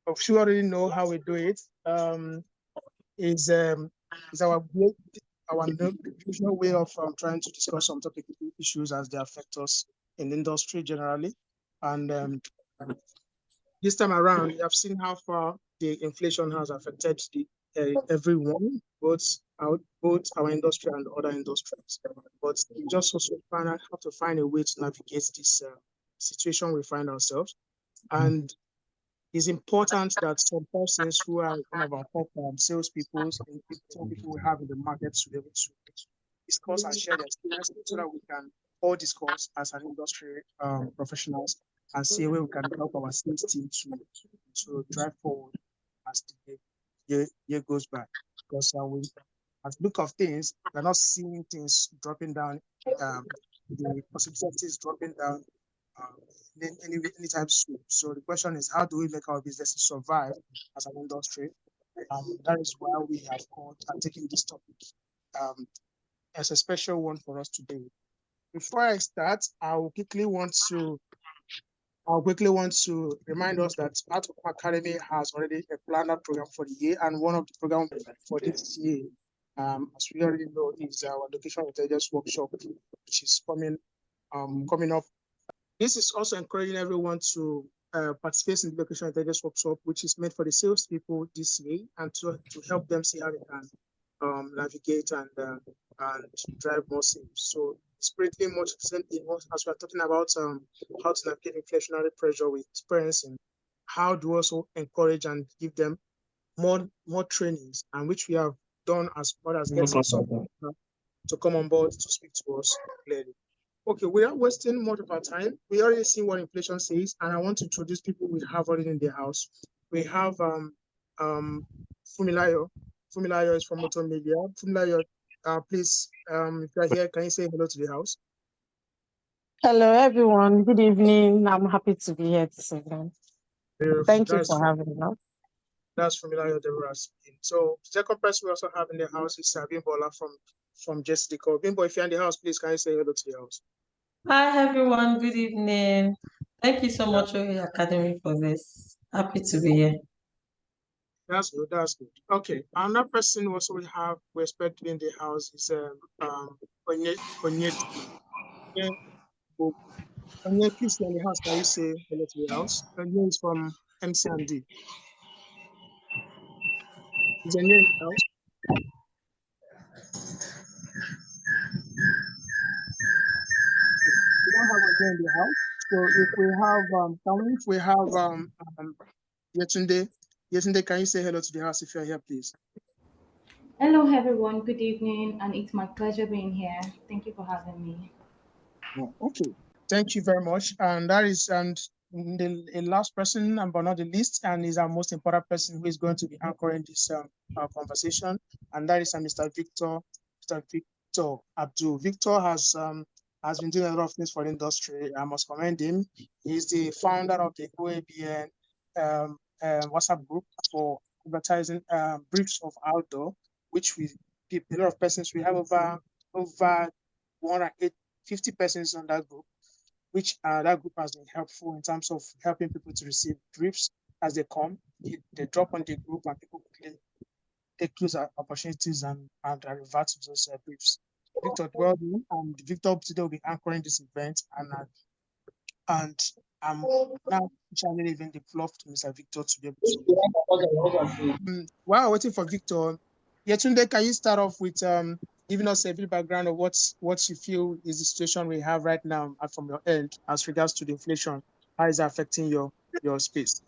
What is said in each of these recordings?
of you already know how we do it. Is our usual way of trying to discuss some topical issues as they affect us in the industry generally. And this time around, we have seen how far the inflation has affected everyone, both our industry and other industries. But we just also have to find a way to navigate this situation we find ourselves. And it's important that some persons who are one of our top salespeople and some people we have in the market to be able to discuss and share their experience so that we can all discuss as an industry professionals and see where we can help our sales team to drive forward as the year goes by. Because at the look of things, we're not seeing things dropping down, the possibilities dropping down anytime soon. So the question is, how do we make our businesses survive as an industry? That is why we have called and taken this topic as a special one for us today. Before I start, I quickly want to remind us that Art of Academy has already a planner program for the year, and one of the programs for this year, as we already know, is our location intelligence workshop, which is coming up. This is also encouraging everyone to participate in the location intelligence workshop, which is meant for the salespeople this year, and to help them see how they can navigate and drive more sales. So it's pretty much recently, as we're talking about how to navigate inflationary pressure with experiencing, how do we also encourage and give them more trainings, and which we have done as far as getting some to come on board to speak to us clearly. Okay, we are wasting much of our time. We already see what inflation says, and I want to introduce people we have already in the house. We have Funmilayo. Funmilayo is from Motomedia. Funmilayo, please, if you are here, can you say hello to the house? Hello, everyone. Good evening. I'm happy to be here this evening. Thank you for having me. That's Funmilayo Deborah speaking. So, second person we also have in the house is Abimbola from Decaux. Abimbola, if you're in the house, please can you say hello to the house? Hi, everyone. Good evening. Thank you so much, Oye Academy, for this. Happy to be here. That's good. That's good. Okay. Another person also we expect in the house is Onyinye. Onyinye, please in the house. Can you say hello to the house? Onyinye is from MC&D. Is Onyinye in the house? We don't have Onyinye in the house. So if we have Yetunde. Yetunde, can you say hello to the house if you're here, please? Hello, everyone. Good evening, and it's my pleasure being here. Thank you for having me. Okay, thank you very much. And that is the last person, but not the least, and is our most important person who is going to be anchoring this conversation, and that is Mr. Victor Abdul. Victor has been doing a lot of things for the industry. I must commend him. He's the founder of the OABN WhatsApp group for advertising briefs of outdoor, which a lot of persons. We have over 150 persons on that group, which that group has been helpful in terms of helping people to receive briefs as they come. They drop on the group and people quickly take those opportunities and revert to those briefs. Victor, well done. And Victor today will be anchoring this event, and I'm now leaving the floor to Mr. Victor to be able to. While waiting for Victor, Yetunde, can you start off with giving us a bit of background of what you feel is the situation we have right now from your end as regards to the inflation? How is it affecting your space?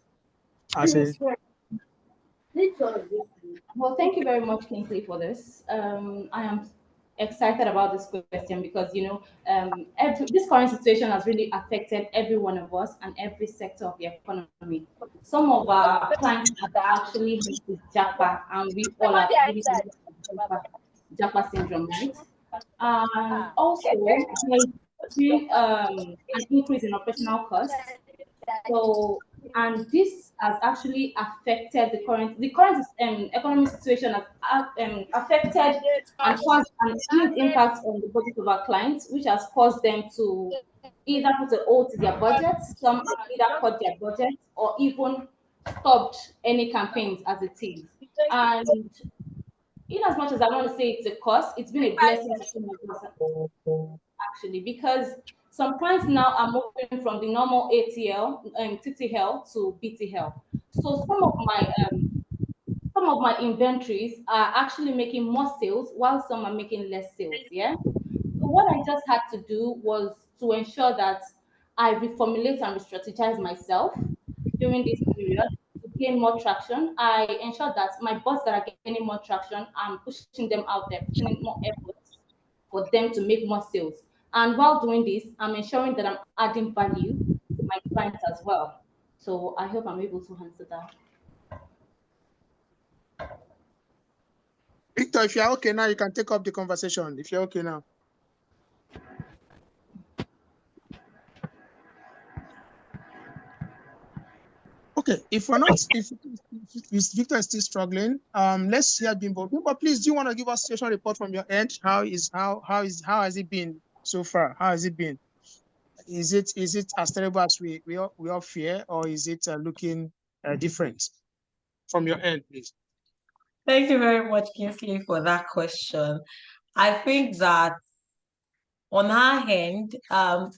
Well, thank you very much, Kingsley, for this. I am excited about this question because this current situation has really affected every one of us and every sector of the economy. Some of our clients have actually hit with Japa, and we all are really Japa syndrome, right? Also, there's been an increase in operational costs. So, and this has actually affected the current economic situation has affected and caused an huge impact on the budget of our clients, which has caused them to either put a hold to their budgets, some either cut their budgets, or even stopped any campaigns as it is. And in as much as I want to say it's a cost, it's been a blessing to some of us actually, because some clients now are moving from the normal ATL and TTL to BTL. So some of my inventories are actually making more sales while some are making less sales. Yeah. So what I just had to do was to ensure that I reformulate and re-strategize myself during this period to gain more traction. I ensure that my bots that are gaining more traction, I'm pushing them out there, putting in more efforts for them to make more sales. And while doing this, I'm ensuring that I'm adding value to my clients as well. So I hope I'm able to answer that. Victor, if you're okay now, you can take up the conversation. If you're okay now. Okay, if we're not, if Victor is still struggling, let's hear Bimbo. Bimbo, please, do you want to give us a situation report from your end? How has it been so far? How has it been? Is it as terrible as we all fear, or is it looking different from your end, please? Thank you very much, Kingsley, for that question. I think that on our end,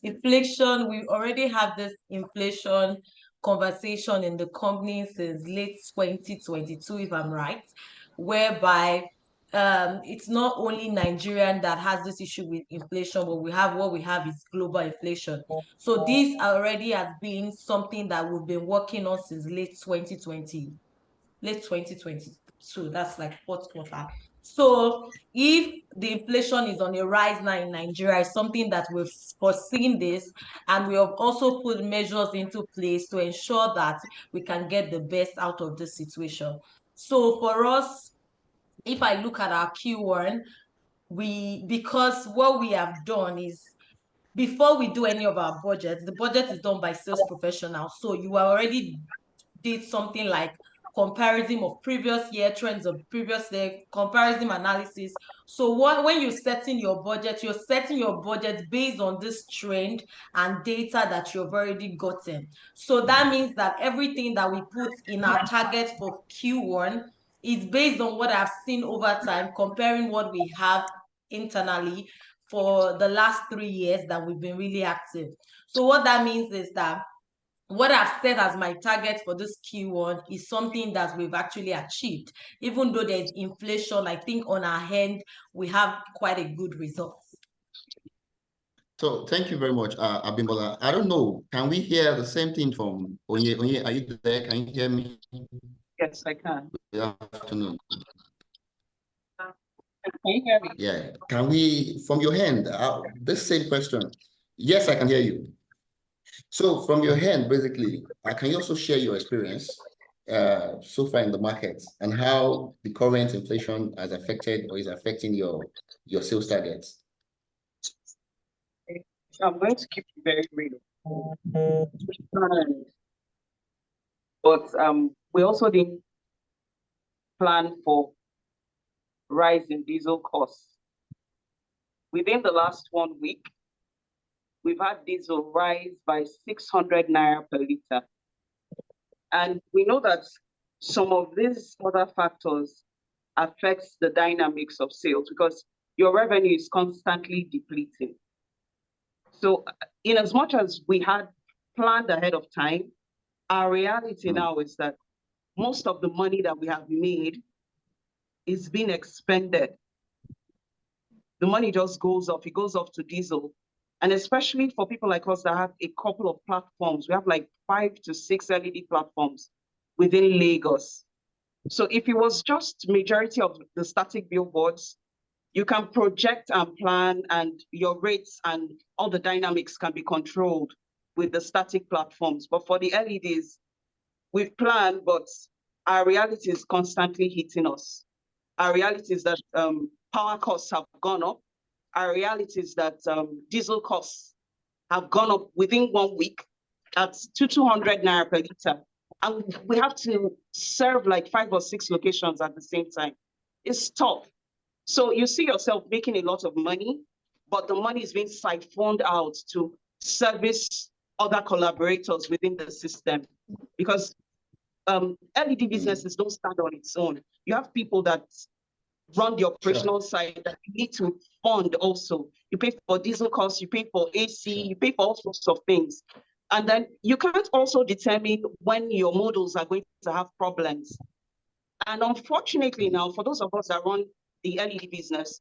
inflation, we already have this inflation conversation in the company since late 2022, if I'm right, whereby it's not only Nigerian that has this issue with inflation, but what we have is global inflation. So this already has been something that we've been working on since late 2022. That's like fourth quarter. So if the inflation is on a rise now in Nigeria, it's something that we've foreseen this, and we have also put measures into place to ensure that we can get the best out of this situation. So for us, if I look at our Q1, because what we have done is, before we do any of our budgets, the budget is done by sales professionals. So you already did something like comparison of previous year trends of previous year, comparison analysis. So when you're setting your budget based on this trend and data that you've already gotten. So that means that everything that we put in our target for Q1 is based on what I've seen over time, comparing what we have internally for the last 3 years that we've been really active. So what that means is that what I've set as my target for this Q1 is something that we've actually achieved. Even though there's inflation, I think on our hand, we have quite a good result. So thank you very much, Abimbola. I don't know, can we hear the same thing from Onye? Onye, are you there? Can you hear me? Yes, I can. Good afternoon. Can you hear me? Yeah. Can we, from your hand, this same question? Yes, I can hear you. So from your hand, basically, can you also share your experience so far in the markets and how the current inflation has affected or is affecting your sales targets? I'm going to keep it very real. But we also didn't plan for rise in diesel costs. Within the last 1 week, we've had diesel rise by 600 naira per liter. And we know that some of these other factors affects the dynamics of sales because your revenue is constantly depleting. So in as much as we had planned ahead of time, our reality now is that most of the money that we have made is being expended. The money just goes off, it goes off to diesel. And especially for people like us that have a couple of platforms, we have like 5 to 6 LED platforms within Lagos. So if it was just majority of the static billboards, you can project and plan and your rates and all the dynamics can be controlled with the static platforms. But for the LEDs, we've planned, but our reality is constantly hitting us. Our reality is that power costs have gone up. Our reality is that diesel costs have gone up within 1 week at 200 naira per liter. And we have to serve like 5 or 6 locations at the same time. It's tough. So you see yourself making a lot of money, but the money is being siphoned out to service other collaborators within the system. Because LED businesses don't stand on its own. You have people that run the operational side that you need to fund also. You pay for diesel costs, you pay for AC, you pay for all sorts of things. And then you can't also determine when your models are going to have problems. And unfortunately now, for those of us that run the LED business,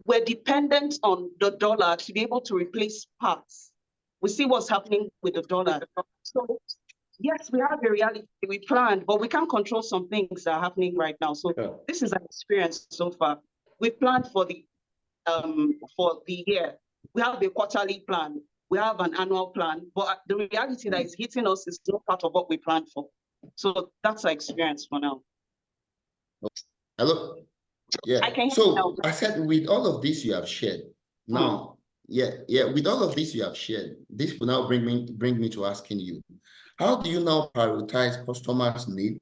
we're dependent on the dollar to be able to replace parts. We see what's happening with the dollar. So yes, we have a reality we planned, but we can't control some things that are happening right now. So this is an experience so far. We planned for the year. We have a quarterly plan. We have an annual plan, but the reality that is hitting us is not part of what we planned for. So that's our experience for now. Hello. Yeah. So I said, with all of this you have shared, now, with all of this you have shared, this will now bring me to asking you, how do you now prioritize customers' need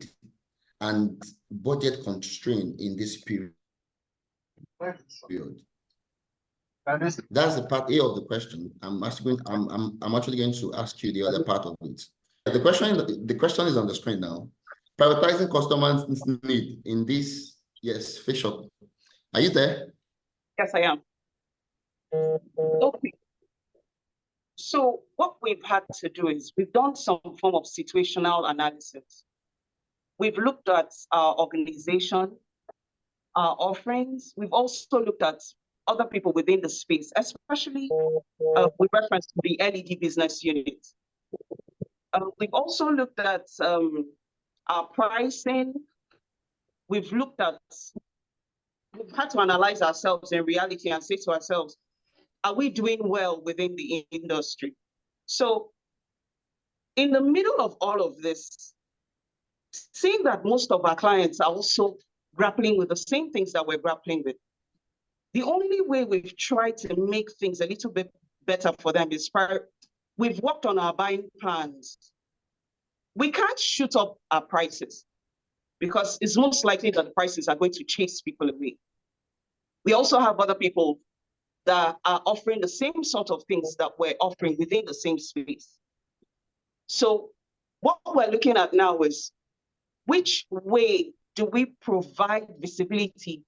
and budget constraint in this period? That's the part A of the question. I'm actually going to ask you the other part of it. The question is on the screen now. Prioritizing customers' need in this, yes, fish shop. Are you there? Yes, I am. Okay. So what we've had to do is we've done some form of situational analysis. We've looked at our organization, our offerings. We've also looked at other people within the space, especially with reference to the LED business unit. We've also looked at our pricing. We've had to analyze ourselves in reality and say to ourselves, are we doing well within the industry? So in the middle of all of this, seeing that most of our clients are also grappling with the same things that we're grappling with, the only way we've tried to make things a little bit better for them is we've worked on our buying plans. We can't shoot up our prices because it's most likely that the prices are going to chase people away. We also have other people that are offering the same sort of things that we're offering within the same space. So what we're looking at now is which way do we provide visibility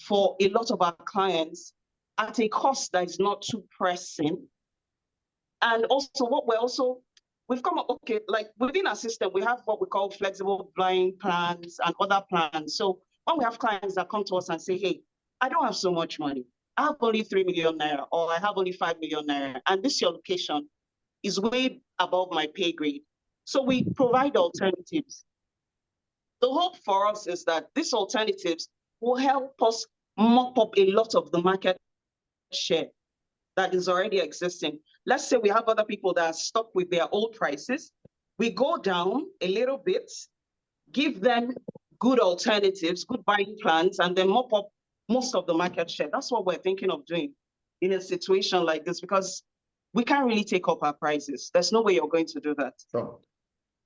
for a lot of our clients at a cost that is not too pressing? And also we've come up, okay, like within our system, we have what we call flexible buying plans and other plans. So when we have clients that come to us and say, hey, I don't have so much money. I have only 3 million naira, or I have only 5 million naira, and this your location is way above my pay grade. So we provide alternatives. The hope for us is that these alternatives will help us mop up a lot of the market share that is already existing. Let's say we have other people that are stuck with their old prices. We go down a little bit, give them good alternatives, good buying plans, and then mop up most of the market share. That's what we're thinking of doing in a situation like this, because we can't really take up our prices. There's no way you're going to do that. Sure.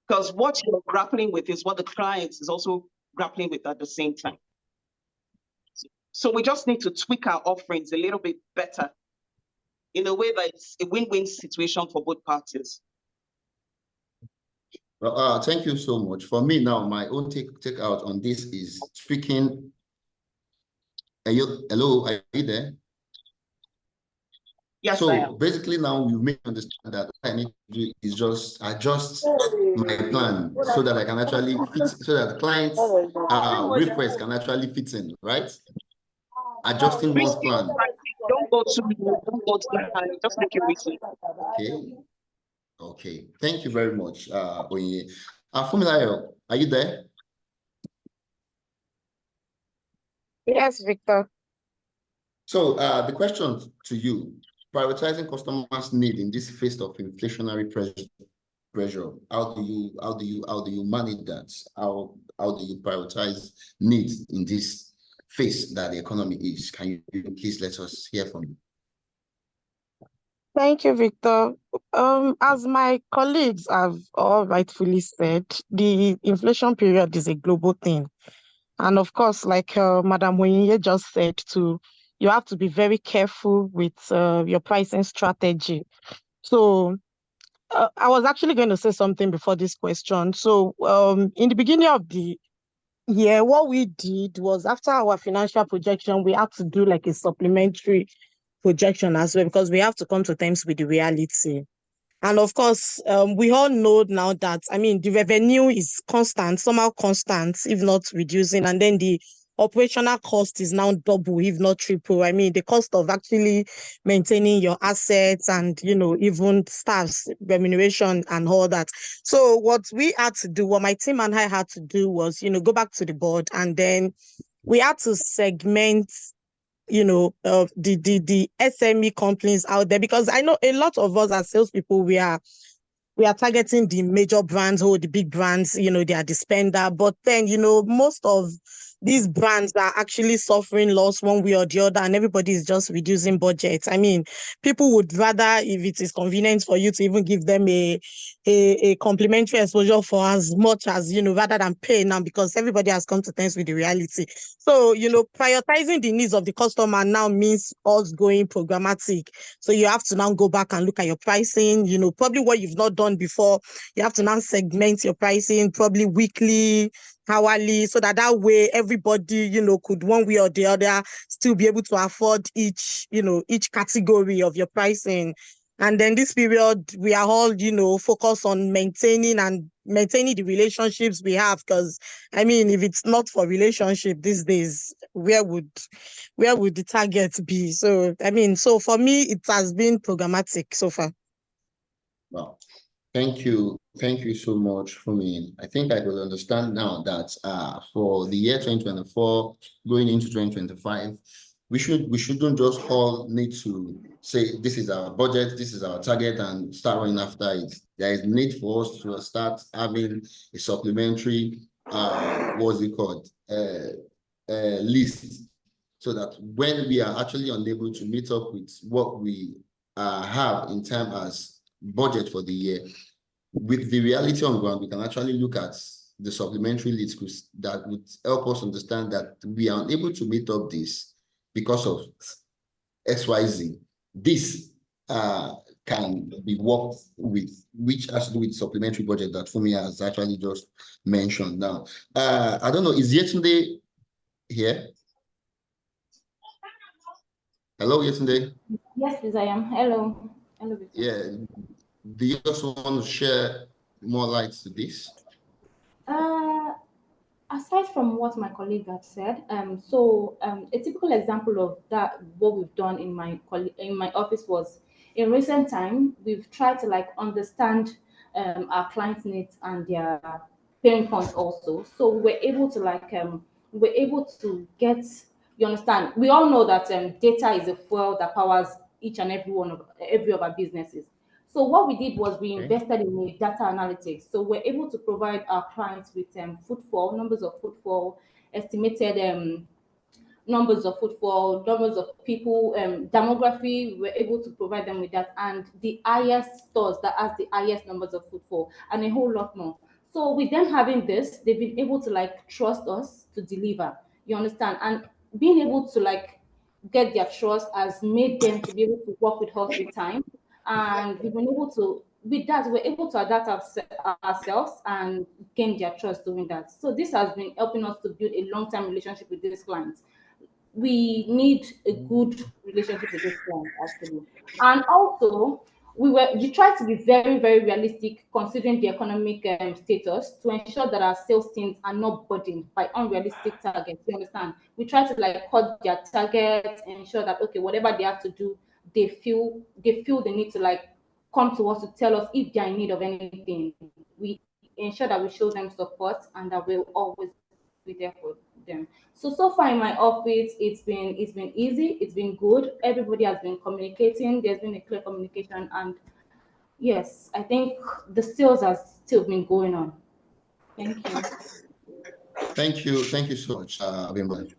Because what you're grappling with is what the client is also grappling with at the same time. So we just need to tweak our offerings a little bit better in a way that it's a win-win situation for both parties. Well, thank you so much. For me now, my own take out on this is tweaking. Hello, are you there? Yes, so basically now you may understand that what I need to do is just adjust my plan so that I can actually fit, so that the client's request can actually fit in, right? Adjusting one's plan. Don't go to the just make it easy. Okay. Okay. Thank you very much, Onyinye. Funmilayo, are you there? Yes, Victor. So the question to you, prioritizing customers' need in this phase of inflationary pressure, how do you manage that? How do you prioritize needs in this phase that the economy is? Can you please let us hear from you? Thank you, Victor. As my colleagues have all rightfully said, the inflation period is a global thing. And of course, like Madam Onyinye just said too, you have to be very careful with your pricing strategy. So I was actually going to say something before this question. So, in the beginning of the year, what we did was after our financial projection, we had to do like a supplementary projection as well, because we have to come to terms with the reality. And of course, we all know now that, I mean, the revenue is constant, somehow constant, if not reducing. And then the operational cost is now double, if not triple. I mean, the cost of actually maintaining your assets and, even staff's remuneration and all that. So what we had to do, what my team and I had to do was, go back to the board, and then we had to segment the SME companies out there, because I know a lot of us as salespeople, we are targeting the major brands or the big brands, they are the spender. But then, most of these brands are actually suffering loss one way or the other, and everybody is just reducing budgets. I mean, people would rather, if it is convenient for you to even give them a complimentary exposure for as much as, rather than pay now, because everybody has come to terms with the reality. So, prioritizing the needs of the customer now means us going programmatic. So you have to now go back and look at your pricing, probably what you've not done before. You have to now segment your pricing, probably weekly, hourly, so that way everybody, could one way or the other still be able to afford each category of your pricing. And then this period, we are all, focused on maintaining the relationships we have. Because, I mean, if it's not for relationship these days, where would the target be? So, I mean, so for me, it has been programmatic so far. Wow. Thank you. Thank you so much for me. I think I will understand now that for the year 2024, going into 2025, we shouldn't just all need to say this is our budget, this is our target, and start running after it. There is need for us to start having a supplementary what's it called? List, so that when we are actually unable to meet up with what we have in terms as budget for the year, with the reality on ground, we can actually look at the supplementary leads that would help us understand that we are unable to meet up this because of XYZ. This can be worked with, which has to do with supplementary budget that Funmi has actually just mentioned. Now, I don't know, is Yetunde here? Hello, Yetunde. Yes, please, I am. Hello. Hello. Yeah. Do you also want to share more light to this? Aside from what my colleague had said, a typical example of that, what we've done in my office was, in recent time, we've tried to understand our clients' needs and their pain points also. So we're able to get, you understand, we all know that data is a fuel that powers each and every of our businesses. So what we did was we invested in a data analytics. So we're able to provide our clients with footfall, numbers of footfall, estimated numbers of footfall, numbers of people, demography. We're able to provide them with that, and the highest stores that has the highest numbers of footfall, and a whole lot more. So with them having this, they've been able to trust us to deliver. You understand? And being able to get their trust has made them to be able to work with us with time. And we've been able to, with that, we're able to adapt ourselves and gain their trust doing that. So this has been helping us to build a long-term relationship with these clients. We need a good relationship with these clients, actually. And also, we try to be very, very realistic considering the economic status, to ensure that our sales teams are not burdened by unrealistic targets. You understand? We try to cut their targets, ensure that, okay, whatever they have to do, they feel the need to come to us to tell us if they are in need of anything. We ensure that we show them support and that we'll always be there for them. So far in my office, it's been easy, it's been good. Everybody has been communicating, there's been a clear communication, and yes, I think the sales has still been going on. Thank you. Thank you so much, Abimbola.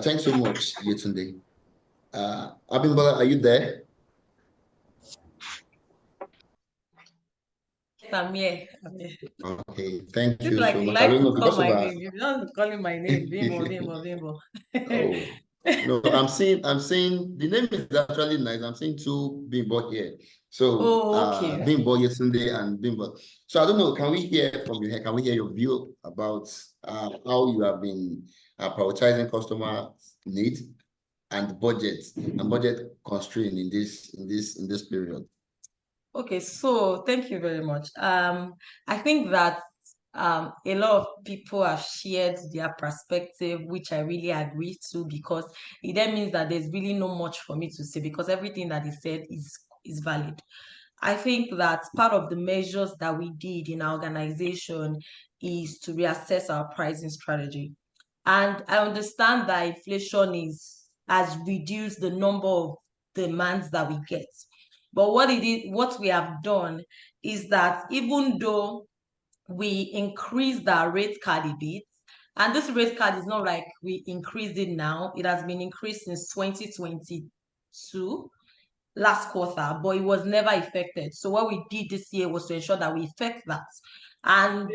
Thanks so much, Yetunde. Abimbola, are you there? I'm here. Okay, thank It's you like so you much. I like don't know to call because of my our... name. You're not calling my name. Bimbo, Bimbo, Bimbo. Oh, no, I'm seeing the name is actually nice. I'm seeing two Bimbo here. So okay. Bimbo, Yetunde, and Bimbo. So I don't know, can we hear from you? Can we hear your view about how you have been prioritizing customer needs and budget constraint in this period? Okay, so thank you very much. I think that a lot of people have shared their perspective, which I really agree to, because it then means that there's really not much for me to say, because everything that is said is valid. I think that part of the measures that we did in our organization is to reassess our pricing strategy. And I understand that inflation has reduced the number of demands that we get. But what we have done is that even though we increased our rate card a bit, and this rate card is not like we increased it now, it has been increased since 2022 last quarter, but it was never effected. So what we did this year was to ensure that we effect that. And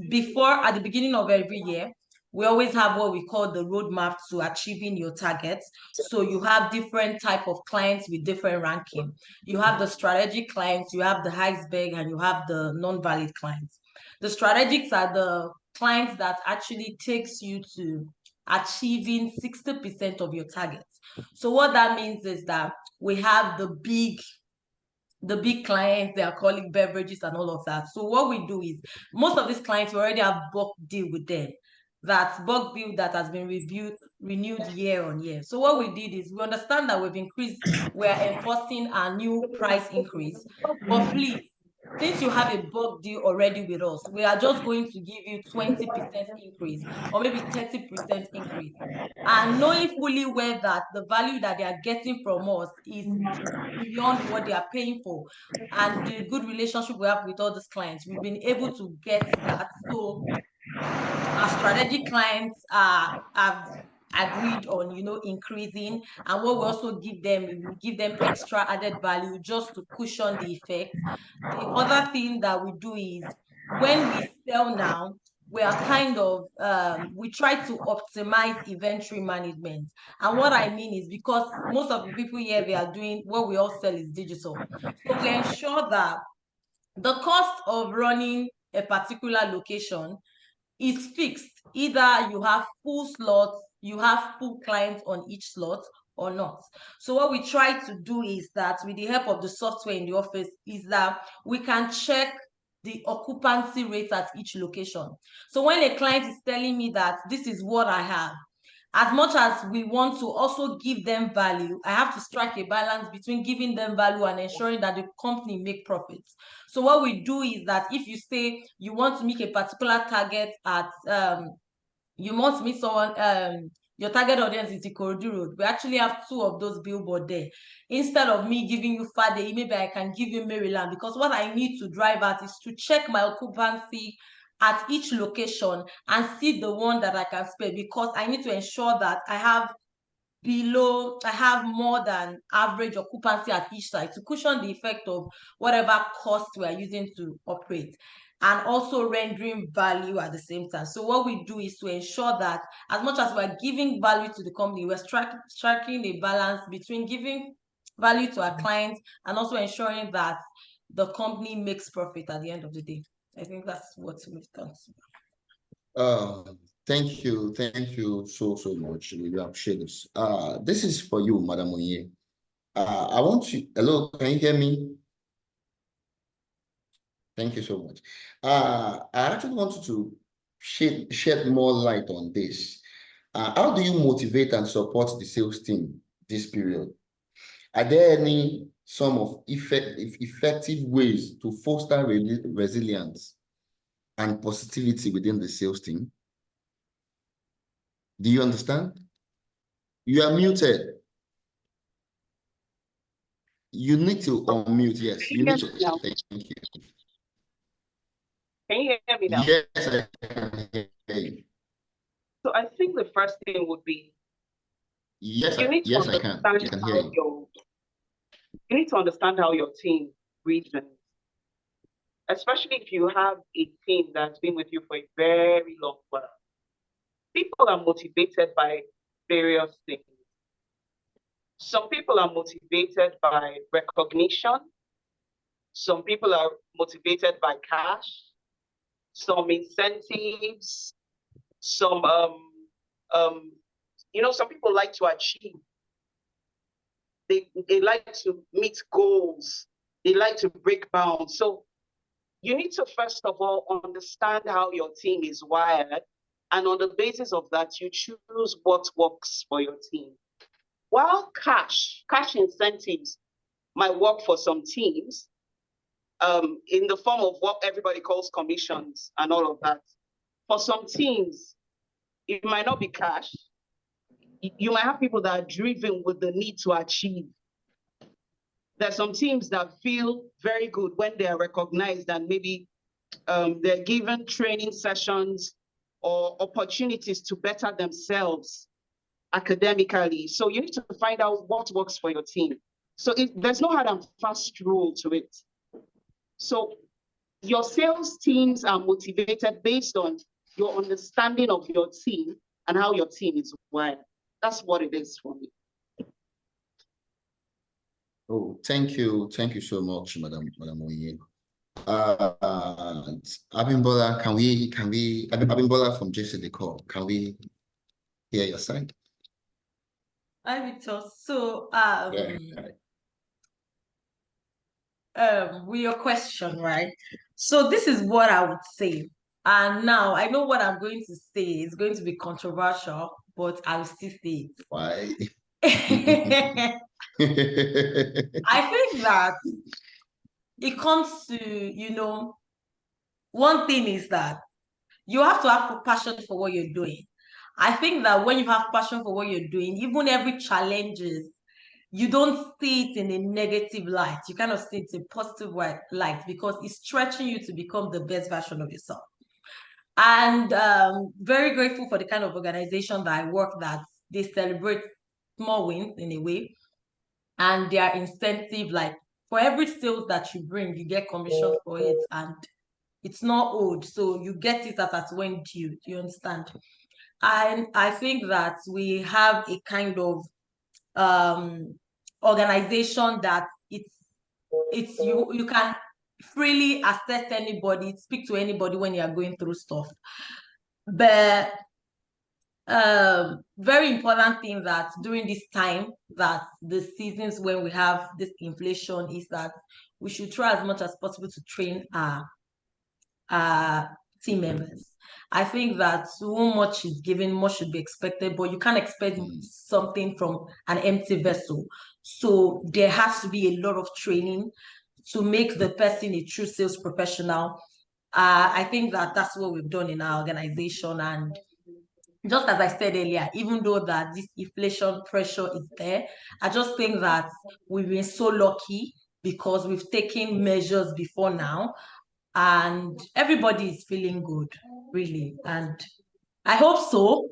before, at the beginning of every year, we always have what we call the roadmap to achieving your targets. So you have different type of clients with different ranking. You have the strategic clients, you have the iceberg, and you have the non-valid clients. The strategics are the clients that actually takes you to achieving 60% of your targets. So what that means is that we have the big clients, the alcoholic beverages and all of that. So what we do is, most of these clients, we already have bulk deal with them. That's bulk deal that has been renewed year on year. So what we did is, we understand that we're enforcing a new price increase. But please, since you have a bulk deal already with us, we are just going to give you 20% increase or maybe 30% increase. And knowing fully well that the value that they are getting from us is beyond what they are paying for, and the good relationship we have with all these clients, we've been able to get that. So our strategic clients have agreed on, increasing, and what we also give them, we give them extra added value just to cushion the effect. The other thing that we do is, when we sell now, we are kind of we try to optimize inventory management. And what I mean is, because most of the people here, they are doing what we all sell is digital, so we ensure that the cost of running a particular location is fixed. Either you have full slots, you have full clients on each slot, or not. So what we try to do is that, with the help of the software in the office, is that we can check the occupancy rate at each location. So when a client is telling me that this is what I have, as much as we want to also give them value, I have to strike a balance between giving them value and ensuring that the company make profits. So what we do is that, if you say you want to make a particular target at you want to meet someone, your target audience is Ikorodu Road, we actually have 2 of those billboards there. Instead of me giving you Fade, maybe I can give you Maryland, because what I need to drive at is to check my occupancy at each location and see the one that I can spare, because I need to ensure that I have more than average occupancy at each site, to cushion the effect of whatever cost we are using to operate, and also rendering value at the same time. So what we do is to ensure that, as much as we're giving value to the company, we're striking a balance between giving value to our clients and also ensuring that the company makes profit at the end of the day. I think that's what we've done. Thank you so much. We appreciate this. This is for you, Madam Onyinye. I want you. Hello, can you hear me? Thank you so much. I actually wanted to shed more light on this. How do you motivate and support the sales team this period? Are there some effective ways to foster resilience and positivity within the sales team? Do you understand? You are muted. You need to unmute. Yes, you need to. Thank you. Can you hear me now? Yes, I can hear you. So I think the first thing would be, yes, I can. I can hear you. You need to understand how your team reasons, especially if you have a team that's been with you for a very long while. People are motivated by various things. Some people are motivated by recognition Some people are motivated by cash, some incentives, some some people like to achieve. They like to meet goals. They like to break bounds. So you need to first of all understand how your team is wired, and on the basis of that, you choose what works for your team. While cash incentives might work for some teams, in the form of what everybody calls commissions and all of that. For some teams, it might not be cash. You might have people that are driven with the need to achieve. There's some teams that feel very good when they are recognized and maybe they're given training sessions or opportunities to better themselves academically. So you need to find out what works for your team. So there's no hard and fast rule to it. So your sales teams are motivated based on your understanding of your team and how your team is wired. That's what it is for me. Oh, thank you so much, Madam Onyinye. Abimbola, Abimbola from Decaux, can we hear your side? Hi, Victor. So, with your question, right? So this is what I would say. And now I know what I'm going to say is going to be controversial, but I will still say it. Why? I think that it comes to, one thing is that you have to have a passion for what you're doing. I think that when you have passion for what you're doing, even every challenges, you don't see it in a negative light. You kind of see it in a positive light because it's stretching you to become the best version of yourself. And very grateful for the kind of organization that I work that they celebrate small wins in a way. And their incentive, like for every sales that you bring, you get commission for it. And it's not owed. So you get it as when due. Do you understand? And I think that we have a kind of organization that it's you can freely assess anybody, speak to anybody when you are going through stuff. But very important thing that during this time, that the seasons when we have this inflation, is that we should try as much as possible to train our team members. I think that so much is given, much should be expected, but you can't expect something from an empty vessel. So there has to be a lot of training to make the person a true sales professional. I think that that's what we've done in our organization. And just as I said earlier, even though that this inflation pressure is there, I just think that we've been so lucky because we've taken measures before now. And everybody is feeling good, really. And I hope so.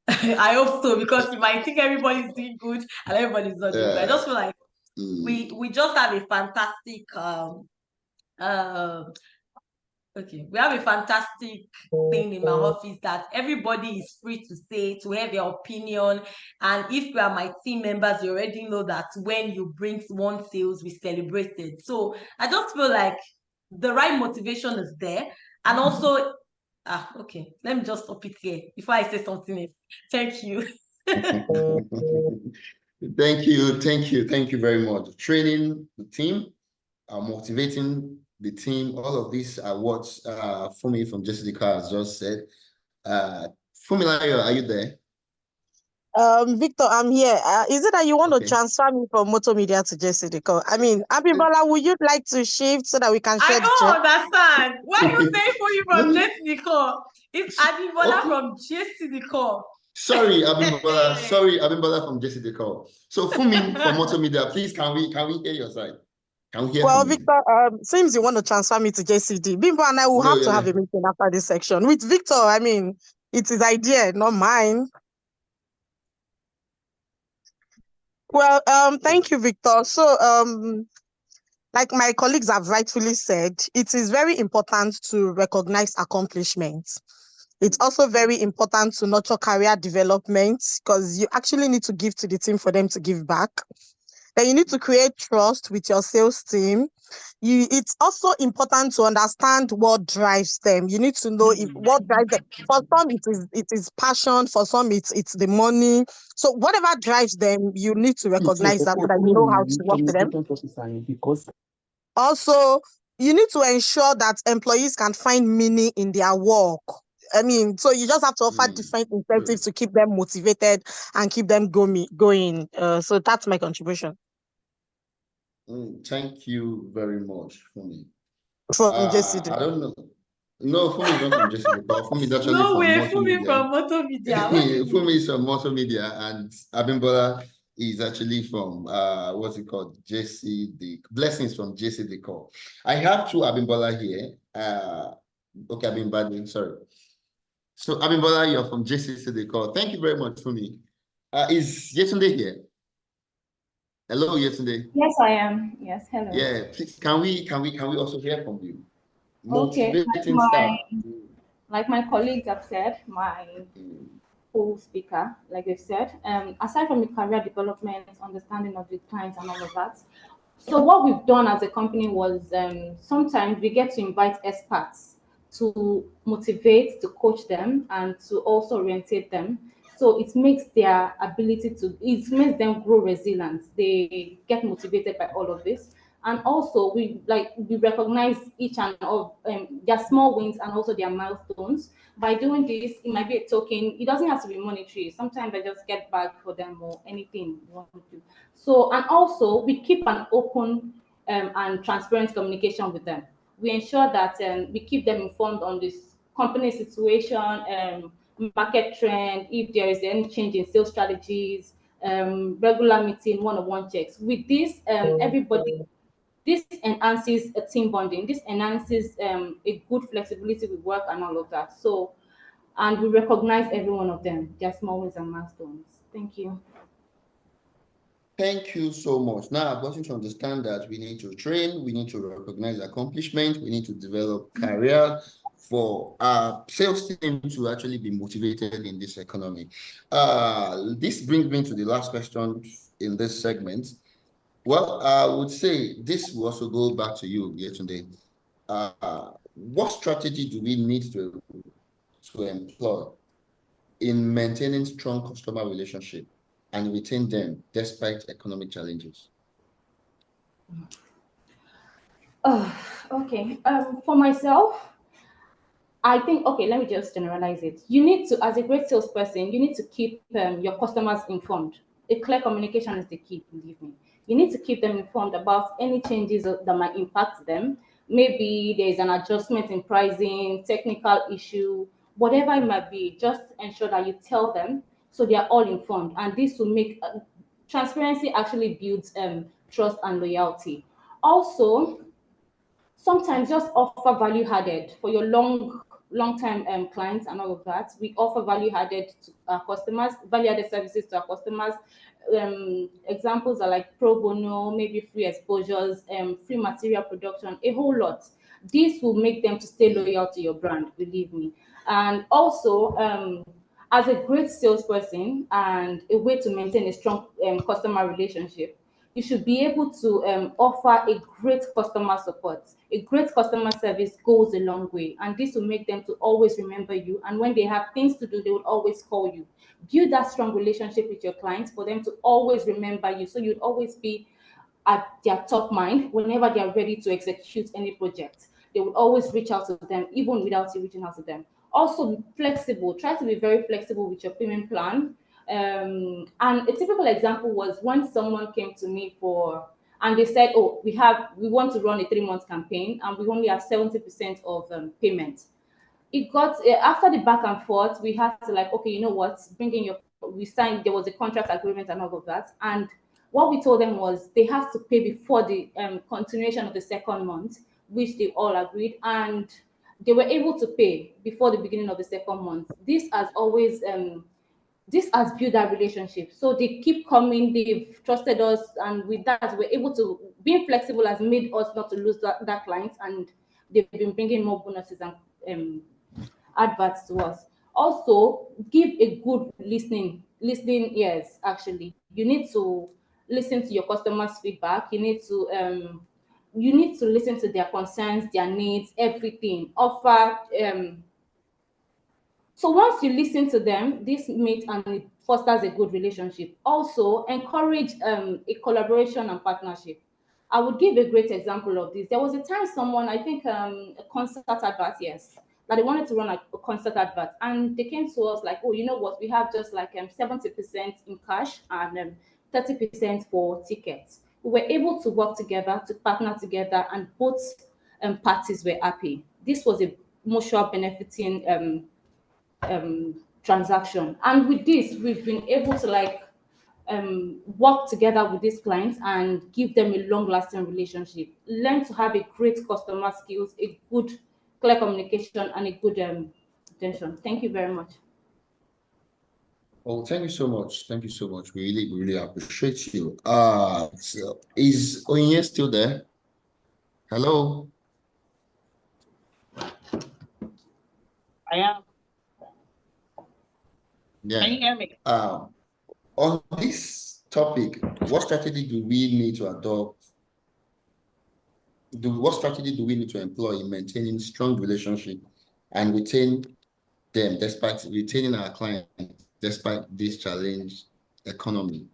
I hope so, because you might think everybody's doing good and everybody's not doing good. I just feel like we just have a fantastic we have a fantastic thing in my office that everybody is free to say, to have their opinion. And if you are my team members, you already know that when you bring one sales, we celebrate it. So I just feel like the right motivation is there. And also, okay, let me just stop it here before I say something else. Thank you. Thank you very much. Training the team, motivating the team, all of these are what Funmi from Decaux has just said. Funmilayo, are you there? Victor, I'm here. Is it that you want to transfer me from Motomedia to Decaux? I mean, Abimbola, would you like to shift so that we can share I don't understand. Why are you saying for you from Decaux? It's Abimbola from Decaux. Sorry, Abimbola. Sorry, Abimbola from Decaux. So Funmi from Motomedia, please, can we hear your side? Can we hear well, from Victor, seems you want to transfer me to JCD. Bimbo and I will have to have a meeting after this section. With Victor, I mean, it's his idea, not mine. Well, thank you, Victor. So, like my colleagues have rightfully said, it is very important to recognize accomplishments. It's also very important to nurture career development because you actually need to give to the team for them to give back. Then you need to create trust with your sales team. It's also important to understand what drives them. You need to know what drives them. For some, it is passion. For some, it's the money. So whatever drives them, you need to recognize that so that you know how to work with them. Because also, you need to ensure that employees can find meaning in their work. I mean, so you just have to offer different incentives to keep them motivated and keep them going. So that's my contribution. Thank you very much, Funmi. From JCD. I don't know. No, Funmi is not from JCD, but Funmi is actually No from way, Motomedia. Funmi from Motomedia. What do you mean? Funmi is from Motomedia, and Abimbola is actually from what's it called? JCD. Blessings from Decaux. I have two Abimbola here. Okay, Abimbola, sorry. So Abimbola, you're from Decaux. Thank you very much, Funmi. Is Yetunde here? Hello, Yetunde. Yes, I am. Yes, hello. Yeah, please, can we also hear from you? Okay, Motivating staff. like my colleagues have said, my co-speaker, like they said, aside from the career development, understanding of the clients and all of that, so what we've done as a company was sometimes we get to invite experts to motivate, to coach them, and to also orientate them. So it makes their ability it makes them grow resilient. They get motivated by all of this. And also we recognize each and all their small wins and also their milestones. By doing this, it might be a token. It doesn't have to be monetary. Sometimes I just get back for them or anything you want to do. So, and also we keep an open and transparent communication with them. We ensure that we keep them informed on this company situation, market trend, if there is any change in sales strategies, regular meeting, one-on-one checks. With this, this enhances a team bonding. This enhances a good flexibility with work and all of that. So, and we recognize every one of them, their small wins and milestones. Thank you. Thank you so much. Now I've gotten to understand that we need to train, we need to recognize accomplishment, we need to develop career for our sales team to actually be motivated in this economy. This brings me to the last question in this segment. Well, I would say this will also go back to you, Yetunde. What strategy do we need to employ in maintaining strong customer relationship and retain them despite economic challenges? Okay. For myself, I think, okay, let me just generalize it. You need to, as a great salesperson, you need to keep your customers informed. A clear communication is the key, believe me. You need to keep them informed about any changes that might impact them. Maybe there is an adjustment in pricing, technical issue, whatever it might be, just ensure that you tell them so they are all informed. And this will make transparency actually builds trust and loyalty. Also, sometimes just offer value added for your long-time clients and all of that. We offer value added to our customers, value added services to our customers. Examples are like pro bono, maybe free exposures, free material production, a whole lot. This will make them to stay loyal to your brand, believe me. And also, as a great salesperson and a way to maintain a strong customer relationship, you should be able to offer a great customer support. A great customer service goes a long way, and this will make them to always remember you. And when they have things to do, they will always call you. Build that strong relationship with your clients for them to always remember you. So you'd always be at their top mind whenever they are ready to execute any project. They would always reach out to them, even without you reaching out to them. Also, be flexible. Try to be very flexible with your payment plan. And a typical example was when someone came to me and they said, "Oh, we want to run a 3-month campaign, and we only have 70% of payment." It got after the back and forth, we had to okay, you know what? Bring in your. We signed. There was a contract agreement and all of that, and what we told them was they have to pay before the continuation of the second month, which they all agreed, and they were able to pay before the beginning of the second month. This has built that relationship. So they keep coming, they've trusted us, and with that, we're able to, being flexible has made us not to lose that client, and they've been bringing more bonuses and adverts to us. Also, give a good listening ears, actually. You need to listen to your customers' feedback. You need to listen to their concerns, their needs, everything. Offer so once you listen to them, this makes and it fosters a good relationship. Also, encourage a collaboration and partnership. I would give a great example of this. There was a time someone, I think a concert advert, yes, that they wanted to run a concert advert, and they came to us like, oh, you know what, we have just like 70% in cash and 30% for tickets. We were able to work together, to partner together, and both parties were happy. This was a mutual benefiting transaction. And with this, we've been able to work together with these clients and give them a long-lasting relationship. Learn to have a great customer skills, a good clear communication, and a good attention. Thank you very much. Oh, thank you so much. Thank you so much. We really appreciate you. So is Onyinye still there? Hello? I am. Yeah. Can you hear me? On this topic, what strategy do we need to adopt? What strategy do we need to employ in maintaining strong relationship and retain them despite retaining our clients despite this challenge economy?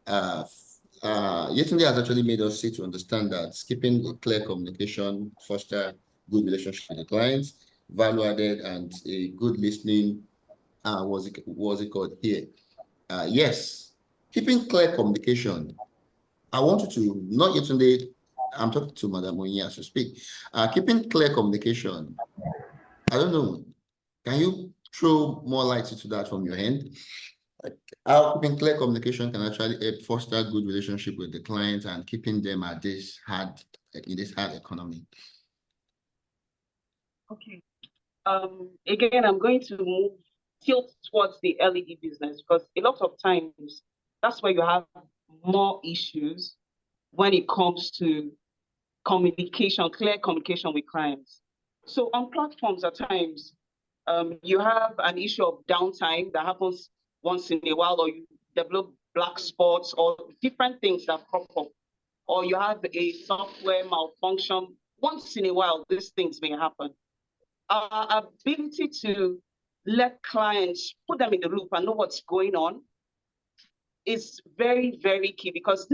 Yetunde has actually made us see to understand that keeping clear communication, foster good relationship with the clients, value added, and a good listening. Was it called here? Yes, keeping clear communication. I want you to, not Yetunde, I'm talking to Madam Onyinye as you speak. Keeping clear communication. I don't know. Can you throw more light into that from your end? How keeping clear communication can actually help foster good relationship with the client and keeping them in this hard economy. Okay. Again, I'm going to tilt towards the LED business because a lot of times that's where you have more issues when it comes to communication, clear communication with clients. So on platforms at times, you have an issue of downtime that happens once in a while, or you develop black spots or different things that crop up, or you have a software malfunction. Once in a while, these things may happen. Our ability to let clients, put them in the loop and know what's going on is very, very key because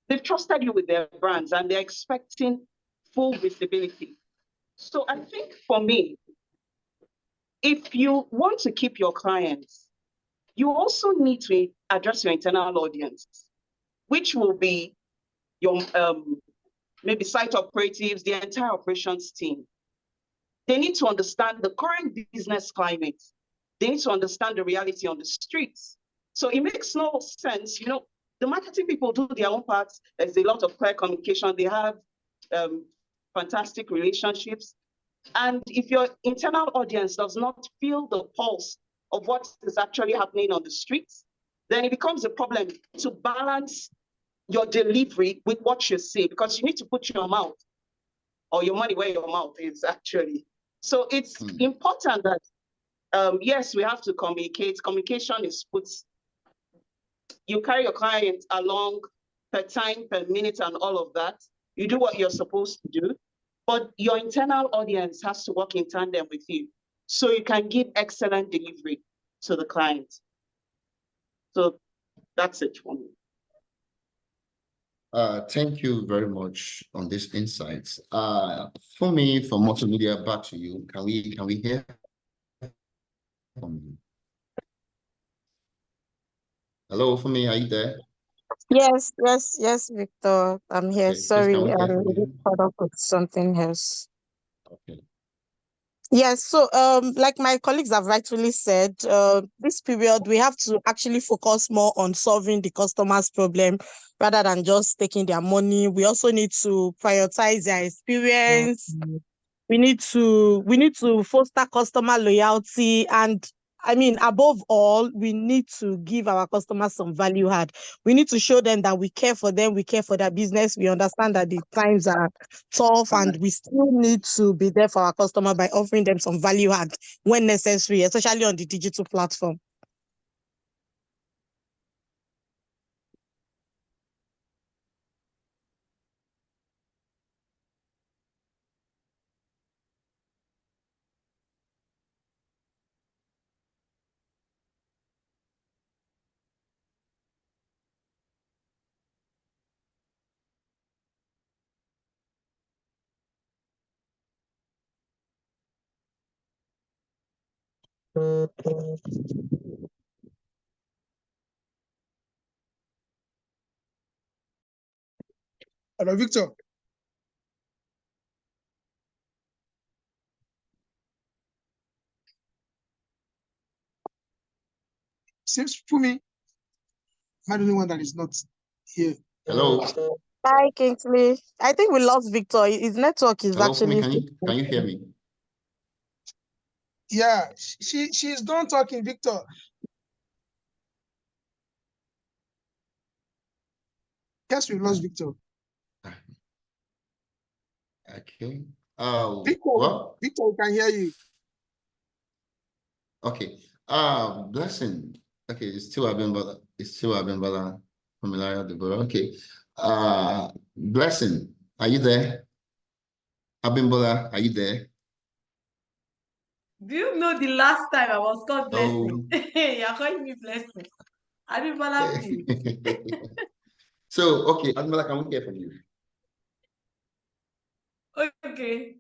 they've trusted you with their brands and they're expecting full visibility. So I think for me, if you want to keep your clients, you also need to address your internal audience, which will be your maybe site operatives, the entire operations team. They need to understand the current business climate. They need to understand the reality on the streets. So it makes no sense, you know, the marketing people do their own parts. There's a lot of clear communication. They have fantastic relationships. And if your internal audience does not feel the pulse of what is actually happening on the streets, then it becomes a problem to balance your delivery with what you say, because you need to put your mouth or your money where your mouth is actually. So it's important that, yes, we have to communicate. Communication is you carry your client along per time, per minute, and all of that. You do what you're supposed to do, but your internal audience has to work in tandem with you so you can give excellent delivery to the client. So that's it for me. Thank you very much on these insights. Funmi from Motomedia, back to you. Can we hear from you? Hello, Funmi, are you there? Yes, Victor. I'm here. Okay, Sorry, can we hear I'm from you? caught up with something else. Okay. Yes, so like my colleagues have rightfully said, this period we have to actually focus more on solving the customer's problem rather than just taking their money. We also need to prioritize their experience. We need to foster customer loyalty, and I mean, above all, we need to give our customers some value add. We need to show them that we care for them, we care for their business. We understand that the times are tough, and we still need to be there for our customer by offering them some value add when necessary, especially on the digital platform. Hello, Victor. Seems for me, I'm the only one that is not here. Hello. Hi, Kingsley. I think we lost Victor. His network is Hello, actually. can you hear me? Yeah, she's done talking, Victor. Guess we lost Victor. Okay. Victor, Well, Victor, we can hear you. okay. Blessing. Okay, it's still Abimbola. It's still Abimbola. Funmilayo, Deborah. Okay. Blessing, are you there? Abimbola, are you there? Do you know the last time I was called Blessing? Oh. You're calling me Blessing. Abimbola, please. So, okay, Abimbola, can we hear from you? Okay.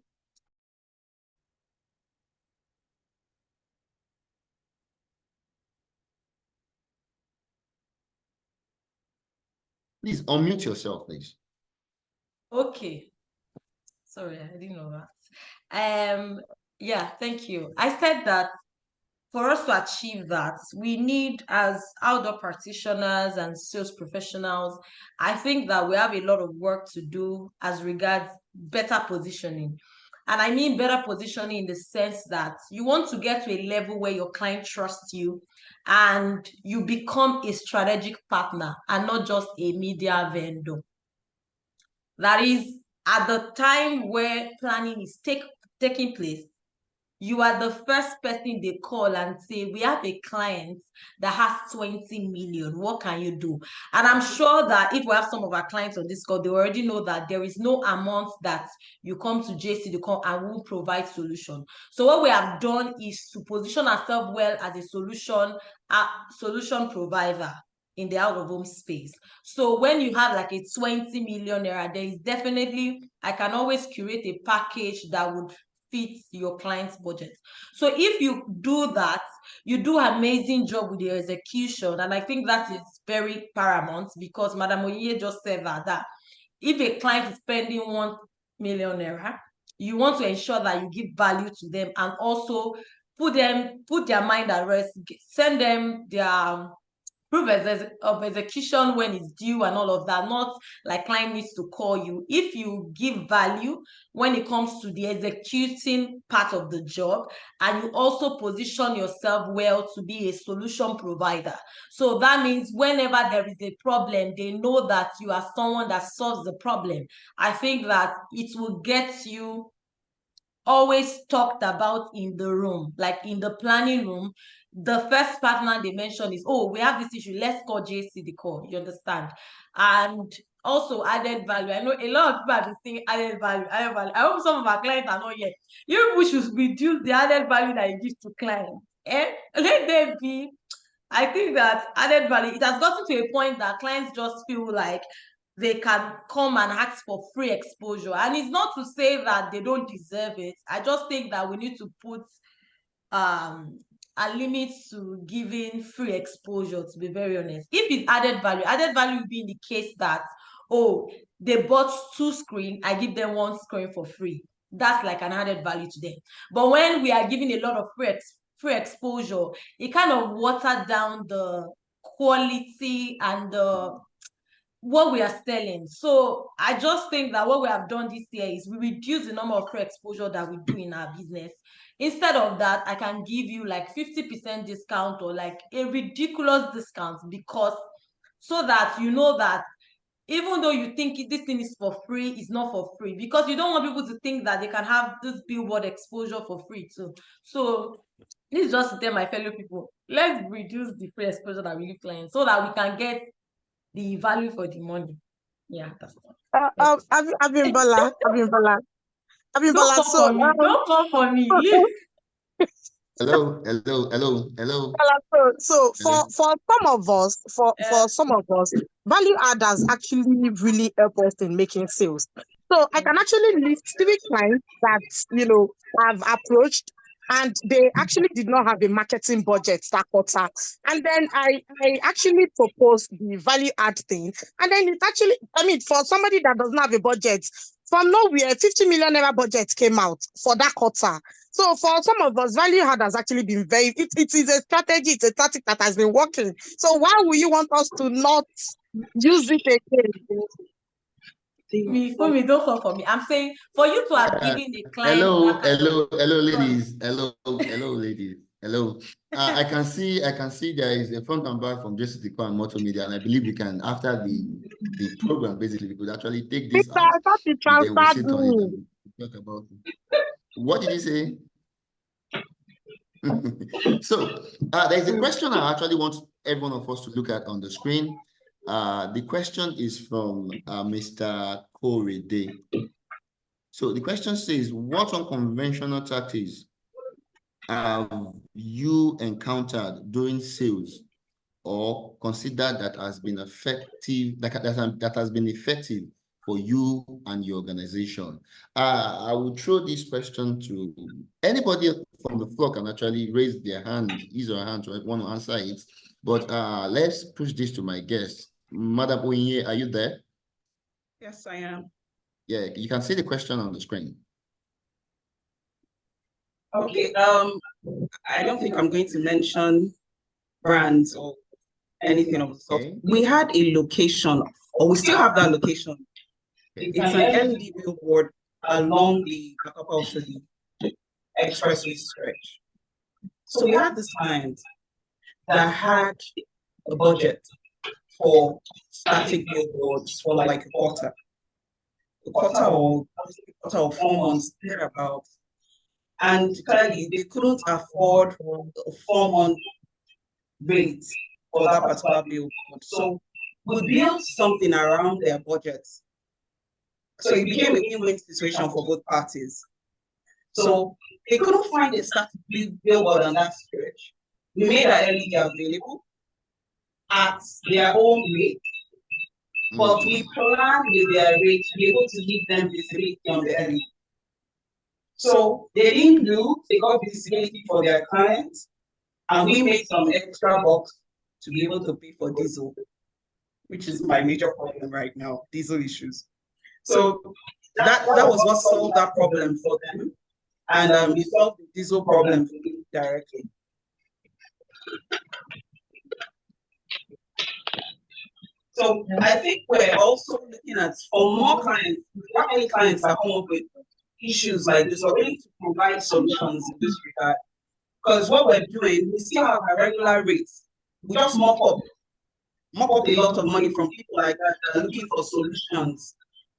Please unmute yourself, please. Okay. Sorry, I didn't know that. Yeah, thank you. I said that for us to achieve that, we need, as outdoor practitioners and sales professionals, I think that we have a lot of work to do as regards better positioning. And I mean better positioning in the sense that you want to get to a level where your client trusts you and you become a strategic partner and not just a media vendor. That is, at the time where planning is taking place, you are the first person they call and say, we have a client that has 20 million. What can you do? And I'm sure that if we have some of our clients on this call, they already know that there is no amount that you come to JC to come and won't provide solution. So what we have done is to position ourselves well as a solution provider in the out-of-home space. So when you have like a 20 million naira, there is definitely, I can always curate a package that would fit your client's budget. So if you do that, you do an amazing job with the execution. And I think that is very paramount because Madam Onyinye just said that if a client is spending 1 million naira, you want to ensure that you give value to them and also put their mind at rest, send them their proof of execution when it's due and all of that. Not like client needs to call you. If you give value when it comes to the executing part of the job, and you also position yourself well to be a solution provider. So that means whenever there is a problem, they know that you are someone that solves the problem. I think that it will get you always talked about in the room, like in the planning room. The first partner they mention is, oh, we have this issue, let's call JC Decaux, you understand? And also added value. I know a lot of people have been saying added value. I hope some of our clients are not yet. You we should reduce the added value that you give to clients. Let them be. I think that added value, it has gotten to a point that clients just feel like they can come and ask for free exposure. And it's not to say that they don't deserve it. I just think that we need to put a limit to giving free exposure, to be very honest. If it's added value would be in the case that, oh, they bought 2 screens, I give them 1 screen for free. That's like an added value to them. But when we are giving a lot of free exposure, it kind of watered down the quality and the what we are selling. So I just think that what we have done this year is we reduce the number of free exposure that we do in our business. Instead of that, I can give you like 50% discount or like a ridiculous discount, because so that you know that even though you think this thing is for free, it's not for free, because you don't want people to think that they can have this billboard exposure for free too. So this is just to tell my fellow people, let's reduce the free exposure that we give clients so that we can get the value for the money. Yeah, that's all. Abimbola. Don't come So, for me. Don't come for me. Leave. Hello. so for some of us, value adders actually really help us in making sales. So I can actually list 3 clients that I've approached, and they actually did not have a marketing budget that quarter. And then I actually proposed the value add thing. And then it actually, I mean, for somebody that doesn't have a budget, from nowhere, 50 million naira budget came out for that quarter. So for some of us, value add has actually been it is a strategy, it's a tactic that has been working. So why would you want us to not use it again? Funmi, don't come for me. I'm saying for you to have given a client hello, that kind of ladies. Hello, ladies. Hello. I can see there is a front and back from Decaux and Motomedia, and I believe we can, after the program, basically, we could actually take this Peter, out. I thought you And then we'll transferred sit on it me. and talk about it. What did you say? So there's a question I actually want every one of us to look at on the screen. The question is from Mr. Korede. So the question says, what unconventional tactics have you encountered during sales or considered that has been effective, that has been effective for you and your organization? I will throw this question to anybody from the floor can actually raise their hand, his or her hand, to want to answer it. But let's push this to my guest. Madam Onyinye, are you there? Yes, I am. Yeah, you can see the question on the screen. Okay. I don't think I'm going to mention brands or anything of the sort. Okay. We had a location, or we still have that location. It's an LED billboard along the Decaux expressway stretch. So we had this client that had a budget for static billboards for like a quarter or 4 months, thereabout. And clearly they couldn't afford a 4-month rate for that particular billboard. So we built something around their budget. So it became a win-win situation for both parties. So they couldn't find a static billboard on that stretch. We made our LED available at their own rate, but we planned with their rate to be able to give them visibility on the LED. So they didn't lose, they got visibility for their clients, and we made some extra bucks to be able to pay for diesel, which is my major problem right now, diesel issues. So that was what solved that problem for them, and we solved the diesel problem for them directly. So I think we're also looking at, for more clients, how many clients that come up with issues like this, we're willing to provide solutions in this regard. Because what we're doing, we still have our regular rates. We just mop up a lot of money from people like that are looking for solutions.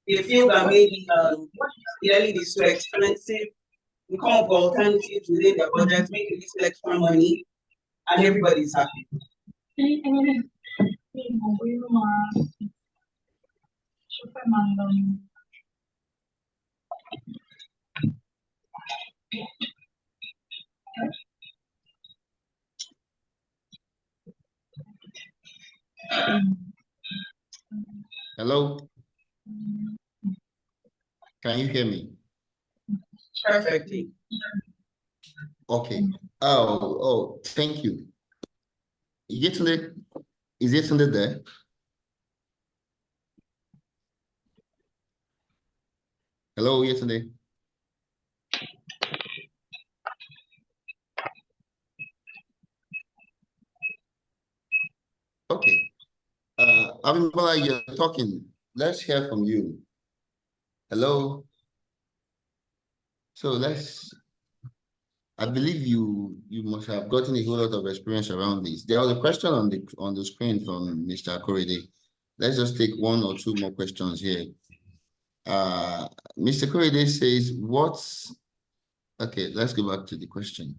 They feel that maybe the LED is too expensive. We come up with alternatives within their budget, make a little extra money, and everybody's happy. Hello? Can you hear me? Perfectly. Okay. Oh, thank you. Yetunde, is Yetunde there? Hello, Yetunde. Okay. Abimbola, you're talking. Let's hear from you. Hello. So I believe you must have gotten a whole lot of experience around this. There was a question on the screen from Mr. Korede. Let's just take one or two more questions here. Mr. Korede says, okay, let's go back to the question.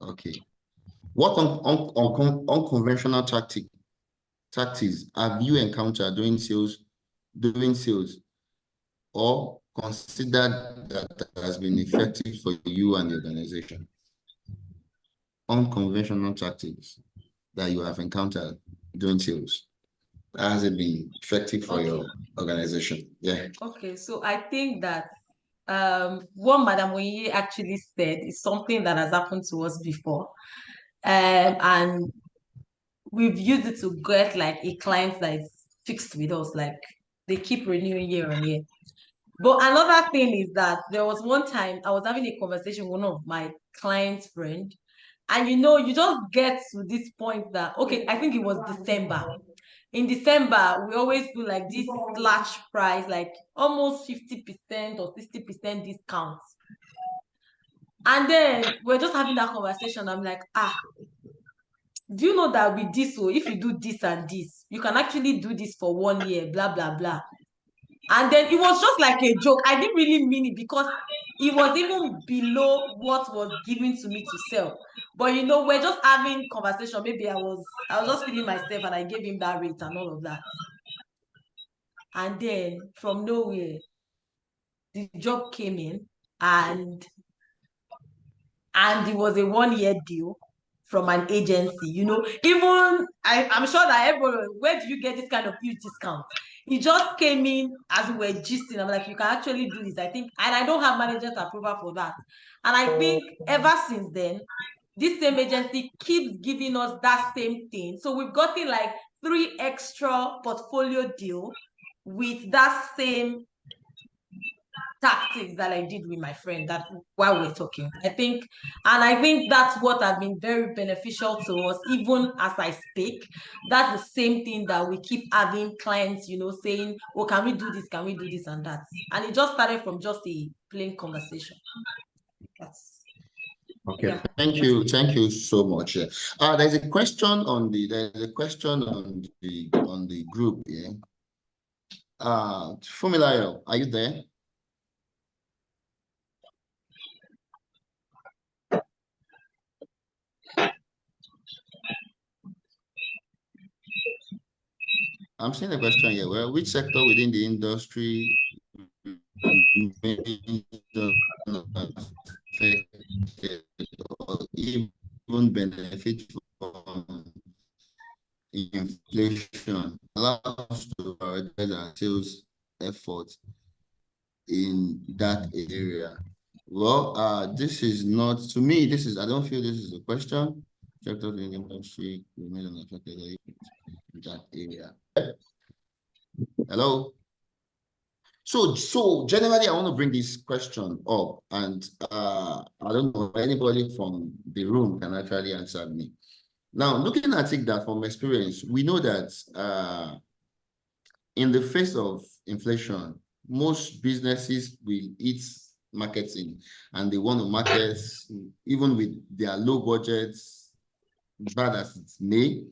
Okay. What unconventional tactics have you encountered during sales, or considered that has been effective for you and the organization? Unconventional tactics that you have encountered during sales. Has it been effective for your organization? Yeah. Okay, so I think that what Madam Onyinye actually said is something that has happened to us before. And we've used it to get like a client that is fixed with us, like they keep renewing year on year. But another thing is that there was one time I was having a conversation with one of my client's friend, and you just get to this point that, okay, I think it was December. In December, we always do like this slash price, like almost 50% or 60% discount. And then we're just having that conversation. I'm like, do you know that with this, so if you do this and this, you can actually do this for 1 year, blah, blah, blah. And then it was just like a joke. I didn't really mean it because it was even below what was given to me to sell. But we're just having conversation. Maybe I was just feeling myself and I gave him that rate and all of that. And then from nowhere, the job came in and it was a 1-year deal from an agency. Even I'm sure that everyone, where do you get this kind of huge discount? It just came in as we were gisting. I'm like, you can actually do this, I think, and I don't have manager's approval for that. And I think ever since then, this same agency keeps giving us that same thing. So we've gotten like 3 extra portfolio deal with that same tactics that I did with my friend that while we're talking. I think that's what has been very beneficial to us, even as I speak. That's the same thing that we keep having clients, saying, oh, can we do this? Can we do this and that? And it just started from just a plain conversation. Okay, yeah. Thank you so much. There's a question on the group here. Funmilayo, are you there? I'm seeing a question here. Well, which sector within the industry or even benefit from inflation, allow us to prioritize our sales efforts in that area? Well, this is not, to me, I don't feel this is a question. Sector of the industry remain unaffected in that area. Hello? So generally, I want to bring this question up, and I don't know if anybody from the room can actually answer me. Now, looking at it that from experience, we know that in the face of inflation, most businesses will eat marketing, and they want to market even with their low budgets, bad as it may.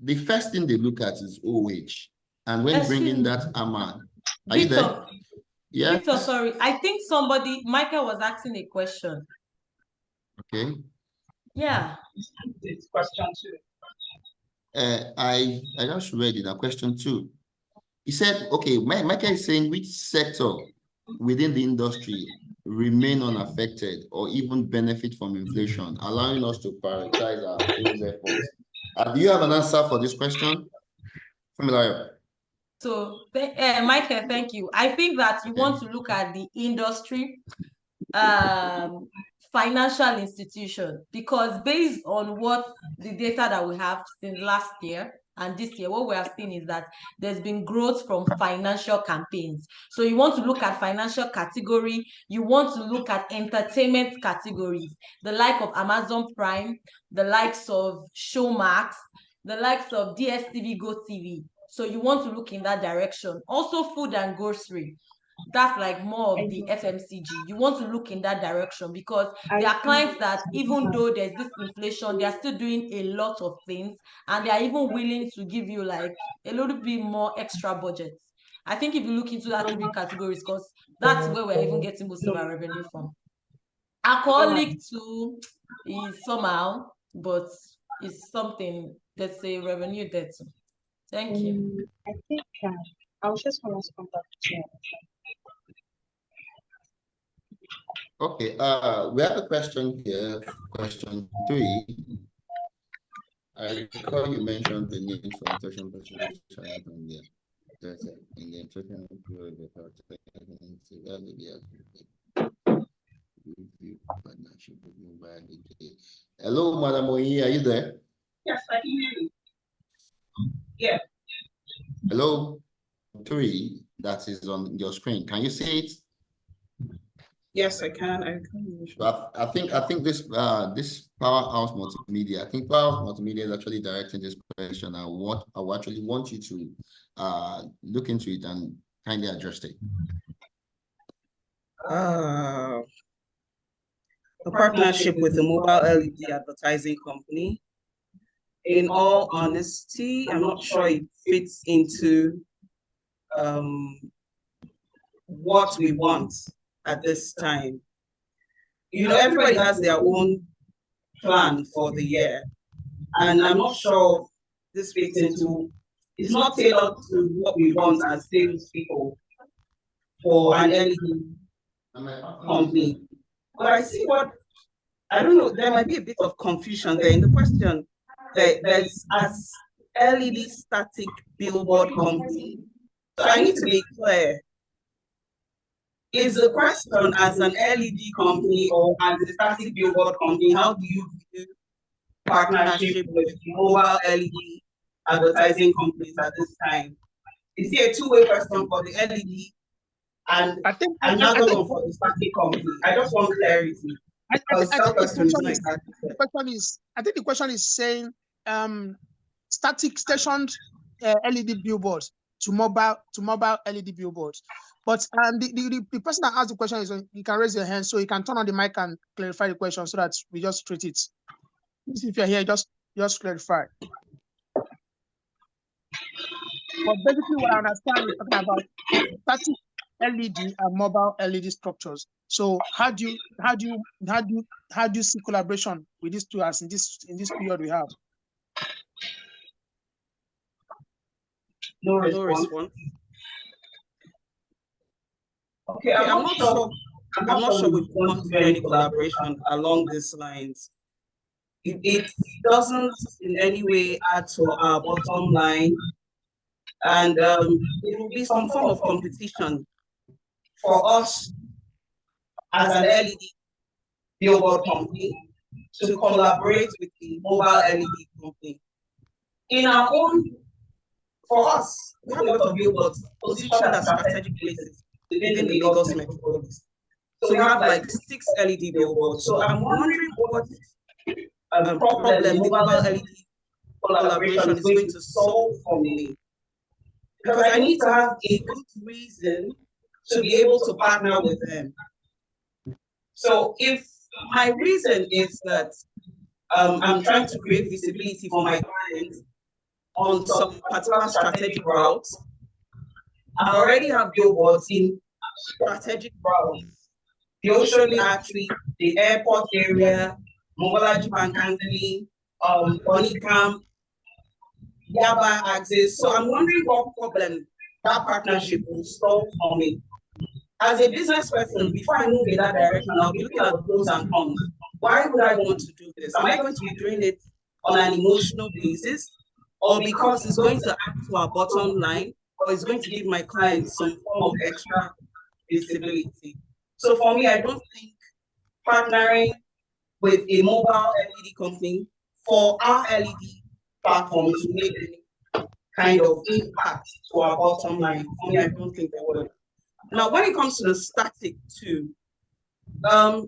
The first thing they look at is OH. And when bringing that amount, are you there? Yeah. Victor, sorry. I think Michael was asking a question. Okay. Yeah. It's question 2. I just read it, question 2. He said, okay, Michael is saying which sector within the industry remain unaffected or even benefit from inflation, allowing us to prioritize our sales efforts. Do you have an answer for this question? Funmilayo. So, Michael, thank you. I think that you want to look at the industry, financial institution, because based on what the data that we have since last year and this year, what we have seen is that there's been growth from financial campaigns. So you want to look at financial category, you want to look at entertainment categories, the like of Amazon Prime, the likes of Showmax, the likes of DSTV, GoTV. So you want to look in that direction. Also food and grocery. That's like more of the FMCG. You want to look in that direction because there are clients that even though there's this inflation, they are still doing a lot of things and they are even willing to give you like a little bit more extra budget. I think if you look into that 3 categories, because that's where we're even getting most of our revenue from. Alcoholic too is somehow, but it's something that's a revenue there too. Thank you. I think I was just want to come back to you. Okay, we have a question here, question 3. I recall you mentioned the need for inflation there. in the inflation period without partnership with mobile. Hello, Madam Oyi, are you there? Yes, I can hear you. Yeah. Hello, 3 that is on your screen. Can you see it? Yes, I can. I can. But I think this this Powerhouse Multimedia, I think Powerhouse Multimedia is actually directing this question, and what I actually want you to look into it and kindly address it. A partnership with a mobile LED advertising company. In all honesty, I'm not sure it fits into what we want at this time. You know, everybody has their own plan for the year, and I'm not sure this fits into, it's not tailored to what we want as salespeople for an LED company. But I see I don't know, there might be a bit of confusion there in the question. There's as LED static billboard company. So I need to be clear. Is the question as an LED company or as a static billboard company, how do you view partnership with mobile LED advertising companies at this time? Is it a two-way question for the LED and another one for the static company? I just want clarity. I think the question is saying static stationed LED billboards to mobile LED billboards. But the person that asked the question is, you can raise your hand so you can turn on the mic and clarify the question so that we just treat it. If you're here, just clarify. But basically, what I understand is talking about static LED and mobile LED structures. So how do you see collaboration with these two as in this period we have? No response. Okay, I'm not sure we want to do any collaboration along these lines. It doesn't in any way add to our bottom line, and it will be some form of competition for us as an LED billboard company to collaborate with the mobile LED company. In our own, for us, we have a lot of billboards positioned at strategic places within the Lagos metropolis. So we have like 6 LED billboards. So I'm wondering what problem the mobile LED collaboration is going to solve for me. Because I need to have a good reason to be able to partner with them. So if my reason is that I'm trying to create visibility for my clients on some particular strategic routes, I already have billboards in strategic routes. The Ocean Artery, the airport area, Mobolaji Bankangani, Onikam, Yaba axis. So I'm wondering what problem that partnership will solve for me. As a business person, before I move in that direction, I'll be looking at the pros and cons. Why would I want to do this? Am I going to be doing it on an emotional basis, or because it's going to add to our bottom line, or it's going to give my clients some form of extra visibility? So for me, I don't think partnering with a mobile LED company for our LED platform to make any kind of impact to our bottom line, for me, I don't think they would. Now, when it comes to the static too,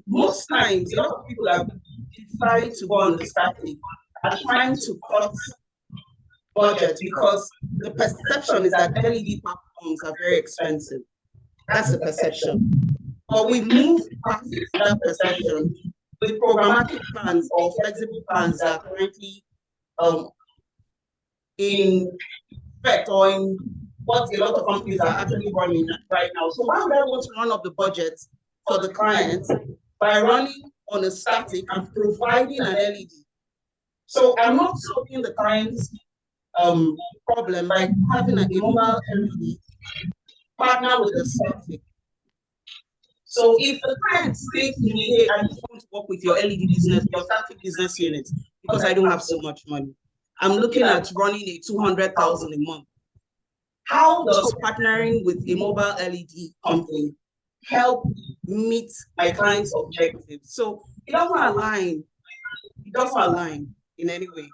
most times a lot of people have decided to go on the static are trying to cut budget because the perception is that LED platforms are very expensive. That's the perception. But we've moved past that perception with programmatic plans or flexible plans that are currently in effect or in what a lot of companies are actually running right now. So why would I want to run up the budget for the clients by running on a static and providing an LED? So I'm not solving the client's problem by having a mobile LED partner with a static. So if the client says to me, hey, I just want to work with your LED business, your static business unit, because I don't have so much money, I'm looking at running a 200,000 a month. How does partnering with a mobile LED company help meet my client's objectives? So it doesn't align. It doesn't align in any way.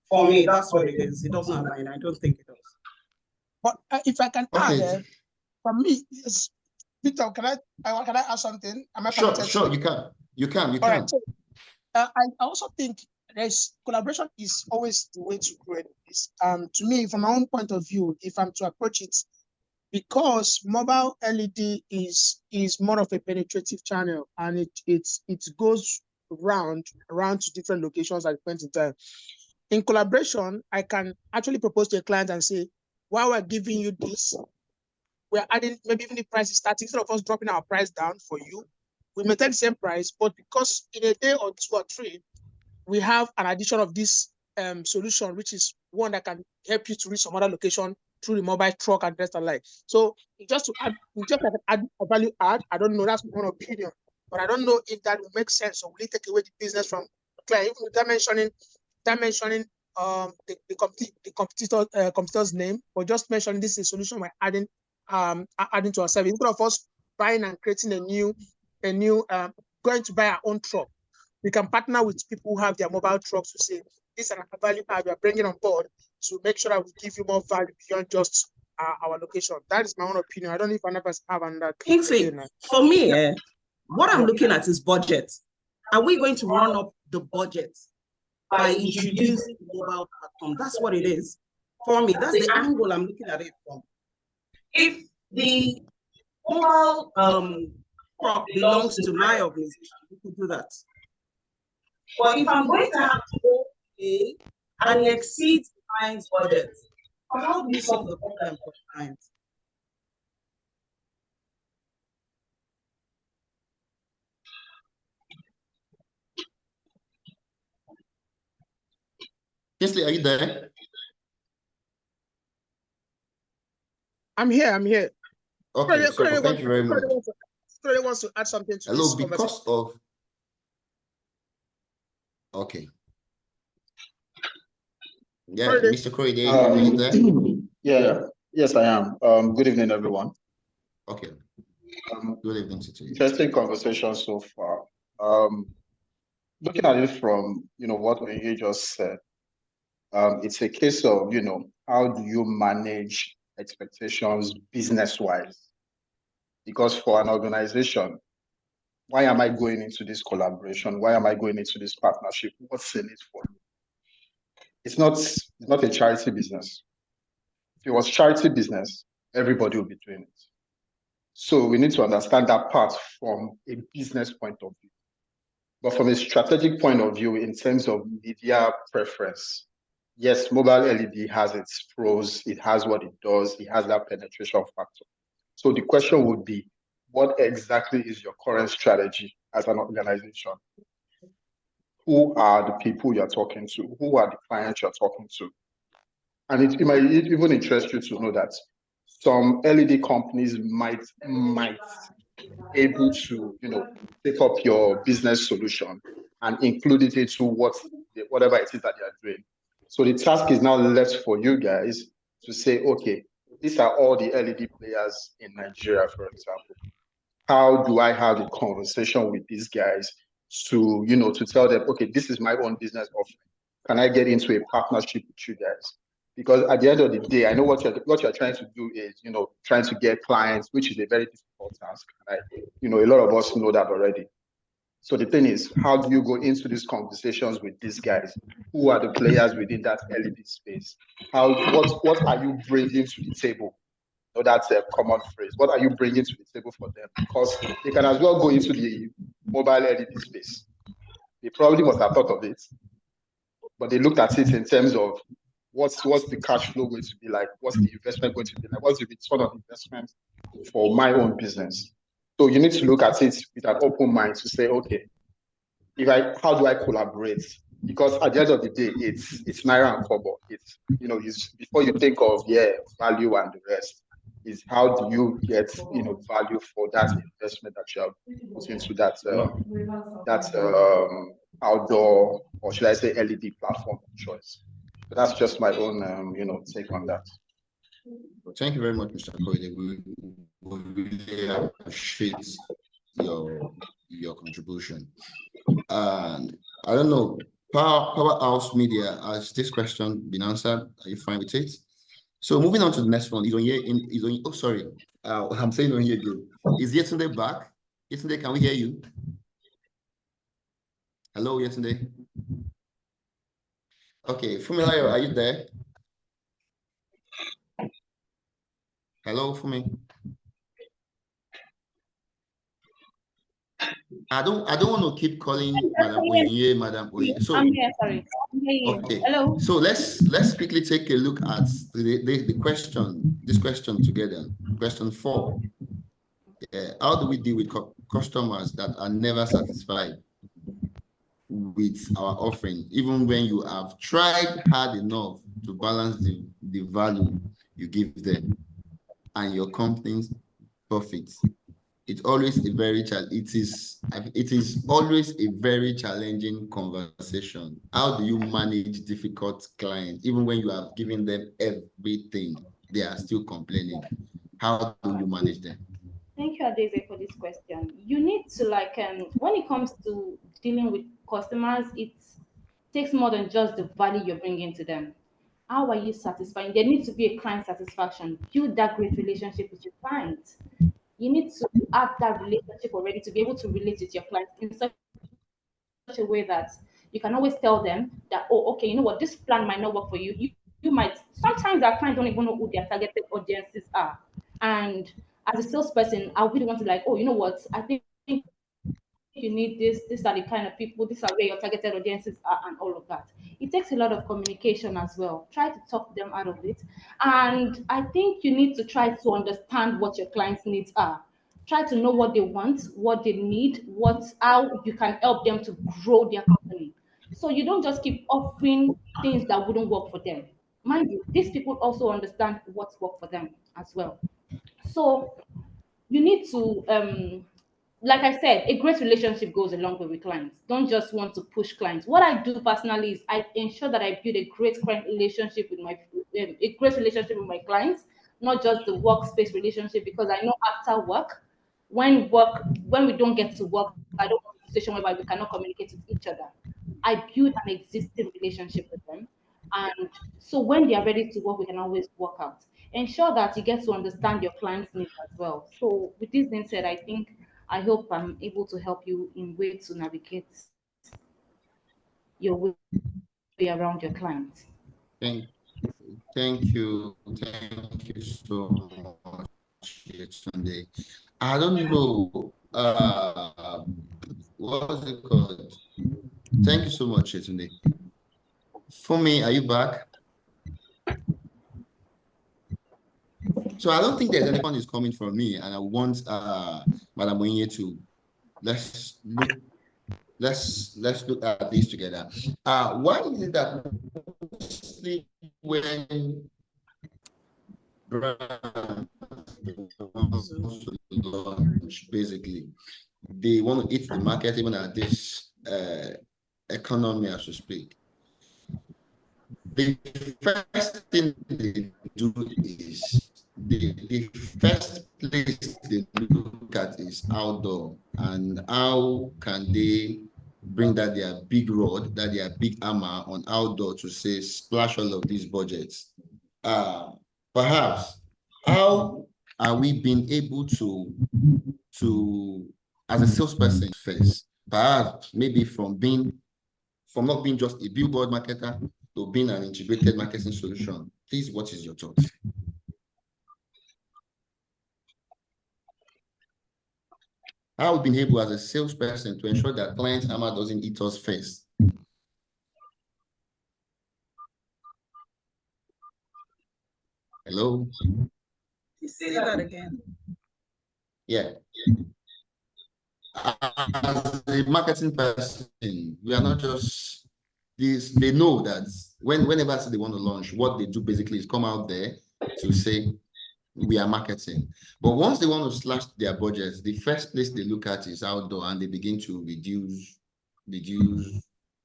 For me, that's what it is. It doesn't align. I don't think it does. But if I can Okay. add, for me, yes, Victor, can I add something? Am I Sure, permitted sure, to? you can. You can. All right. So, I also think collaboration is always the way to grow this. To me, from my own point of view, if I'm to approach it, because mobile LED is more of a penetrative channel, and it goes round to different locations at a point in time. In collaboration, I can actually propose to a client and say, while we're giving you this, we're adding, maybe even the price is starting, instead of us dropping our price down for you, we maintain the same price, but because in a day or 2 or 3, we have an addition of this solution, which is one that can help you to reach some other location through the mobile truck and rest alike. So just to add, just like add a value add, I don't know, that's my own opinion, but I don't know if that will make sense or will it take away the business from the client, even without mentioning the competitor's name, or just mentioning this is a solution we're adding to our service. Instead of us buying and creating a new going to buy our own truck, we can partner with people who have their mobile trucks to say, this is a value add we are bringing on board to make sure that we give you more value beyond just our location. That is my own opinion. I don't know if another person have another. Kingsley, for me, what I'm looking at is budget. Are we going to run up the budget by introducing the mobile platform? That's what it is. For me, that's the angle I'm looking at it from. If the mobile prop belongs to my organization, we could do that. But if I'm going to have to go pay and exceed the client's budget, how do you solve the problem for the client? Kingsley, are you there? I'm here. Okay, so thank you very much. Corey wants to add something to this conversation. Because of... Okay. Yeah, Mr. Corey, are you there? Yeah, yes, I am. Good evening, everyone. Okay. Good evening to you. Interesting conversation so far. Looking at it from what Onyinye just said, it's a case of how do you manage expectations business-wise? Because for an organization, why am I going into this collaboration? Why am I going into this partnership? What's in it for me? It's not a charity business. If it was charity business, everybody would be doing it. So we need to understand that part from a business point of view. But from a strategic point of view, in terms of media preference, yes, mobile LED has its pros, it has what it does, it has that penetration factor. So the question would be, what exactly is your current strategy as an organization? Who are the people you're talking to? Who are the clients you're talking to? And it might even interest you to know that some LED companies might be able to, take up your business solution and include it into whatever it is that they are doing. So the task is now left for you guys to say, okay, these are all the LED players in Nigeria, for example. How do I have a conversation with these guys to, to tell them, okay, this is my own business offering. Can I get into a partnership with you guys? Because at the end of the day, I know what you're trying to do is, trying to get clients, which is a very difficult task. And a lot of us know that already. So the thing is, how do you go into these conversations with these guys? Who are the players within that LED space? What are you bringing to the table? That's a common phrase. What are you bringing to the table for them? Because they can as well go into the mobile LED space. They probably must have thought of it, but they looked at it in terms of what's the cash flow going to be like? What's the investment going to be like? What's the return on investment for my own business? So you need to look at it with an open mind to say, okay, how do I collaborate? Because at the end of the day, it's naira and kobo. It's before you think of value and the rest, is how do you get value for that investment that you have put into that outdoor, or should I say LED platform of choice. That's just my own, take on that. Thank you very much, Mr. Koide. We really appreciate your contribution. And I don't know, Powerhouse Media, has this question been answered? Are you fine with it? So moving on to the next one, oh, sorry, I'm saying Onyinye again. Is Yetunde back? Yetunde, can we hear you? Hello, Yetunde. Okay, Funmilayo, are you there? Hello, Fumi. I don't want to keep calling Madam Onyinye, Madam Onyinye. So I'm here, sorry. okay. Hello. So let's quickly take a look at the question, this question together. Question 4. How do we deal with customers that are never satisfied with our offering, even when you have tried hard enough to balance the value you give them and your company's profits? It is always a very challenging conversation. How do you manage difficult clients, even when you have given them everything, they are still complaining? How do you manage them? Thank you, Adeze, for this question. You need to when it comes to dealing with customers, it takes more than just the value you're bringing to them. How are you satisfying? There needs to be a client satisfaction. Build that great relationship with your client. You need to have that relationship already to be able to relate with your clients in such a way that you can always tell them that, oh, okay, you know what, this plan might not work for you. You might, sometimes our clients don't even know who their targeted audiences are. And as a salesperson, I really want to oh, you know what, I think you need this, these are the kind of people, these are where your targeted audiences are, and all of that. It takes a lot of communication as well. Try to talk them out of it. And I think you need to try to understand what your clients' needs are. Try to know what they want, what they need, how you can help them to grow their company. So you don't just keep offering things that wouldn't work for them. Mind you, these people also understand what's work for them as well. So you need to like I said, a great relationship goes a long way with clients. Don't just want to push clients. What I do personally is I ensure that I build a great client relationship with a great relationship with my clients, not just the workspace relationship. Because I know after work, when we don't get to work, I don't want a situation whereby we cannot communicate with each other. I build an existing relationship with them, and so when they are ready to work, we can always work out. Ensure that you get to understand your client's needs as well. So with this being said, I hope I'm able to help you in way to navigate your way around your clients. Thank you so much, Yetunde. I don't know, what's it called? Thank you so much, Yetunde. Fumi, are you back? So I don't think there's anyone is coming from me, and I want Madam Onyinye to let's look at this together. Why is it that mostly when brands launch, basically, they want to eat the market even at this economy, as we speak, the first thing they do is the first place they look at is outdoor, and how can they bring that their big rod, that their big hammer on outdoor to say splash all of these budgets. Perhaps how are we being able to as a salesperson first, perhaps maybe from not being just a billboard marketer to being an integrated marketing solution? Please, what is your thoughts? How have we been able as a salesperson to ensure that client hammer doesn't eat us first? Hello? Say that again. Yeah. As a marketing person, we are not just this. They know that whenever they want to launch, what they do basically is come out there to say we are marketing. But once they want to slash their budgets, the first place they look at is outdoor, and they begin to reduce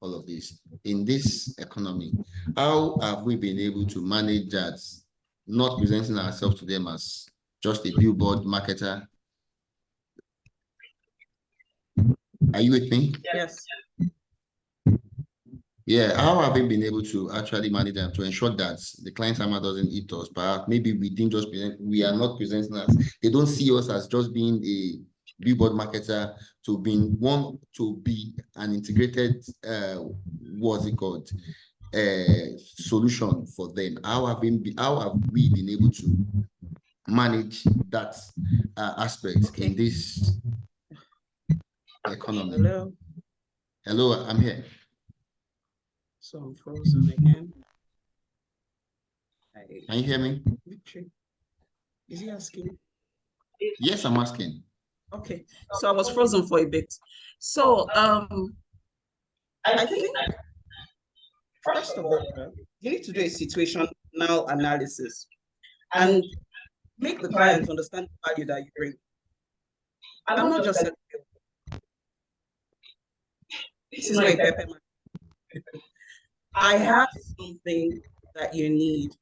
all of this in this economy. How have we been able to manage that, not presenting ourselves to them as just a billboard marketer? Are you with me? Yes. Yeah, how have we been able to actually manage them to ensure that the client hammer doesn't eat us? Perhaps maybe we didn't just present, we are not presenting us. They don't see us as just being a billboard marketer, to be an integrated what's it called? Solution for them. How have we been able to manage that aspect in this economy? Hello, I'm here. So I'm frozen again. Can you hear me? Is he asking? Yes, I'm asking. Okay, so I was frozen for a bit. So I think first of all, you need to do a situational analysis and make the client understand the value that you bring. I'm not just saying, this is not a pepper. I have something that you need.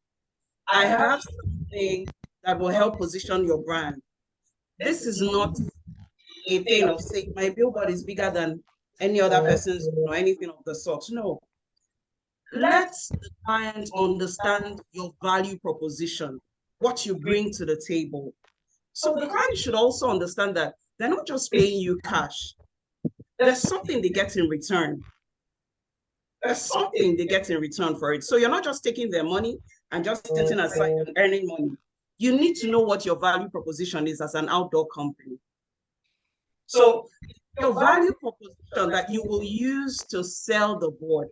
I have something that will help position your brand. This is not a thing of saying my billboard is bigger than any other person's or anything of the sort. No. Let the client understand your value proposition, what you bring to the table. So the client should also understand that they're not just paying you cash. There's something they get in return. There's something they get in return for it. So you're not just taking their money and just sitting aside and earning money. You need to know what your value proposition is as an outdoor company. So your value proposition that you will use to sell the board.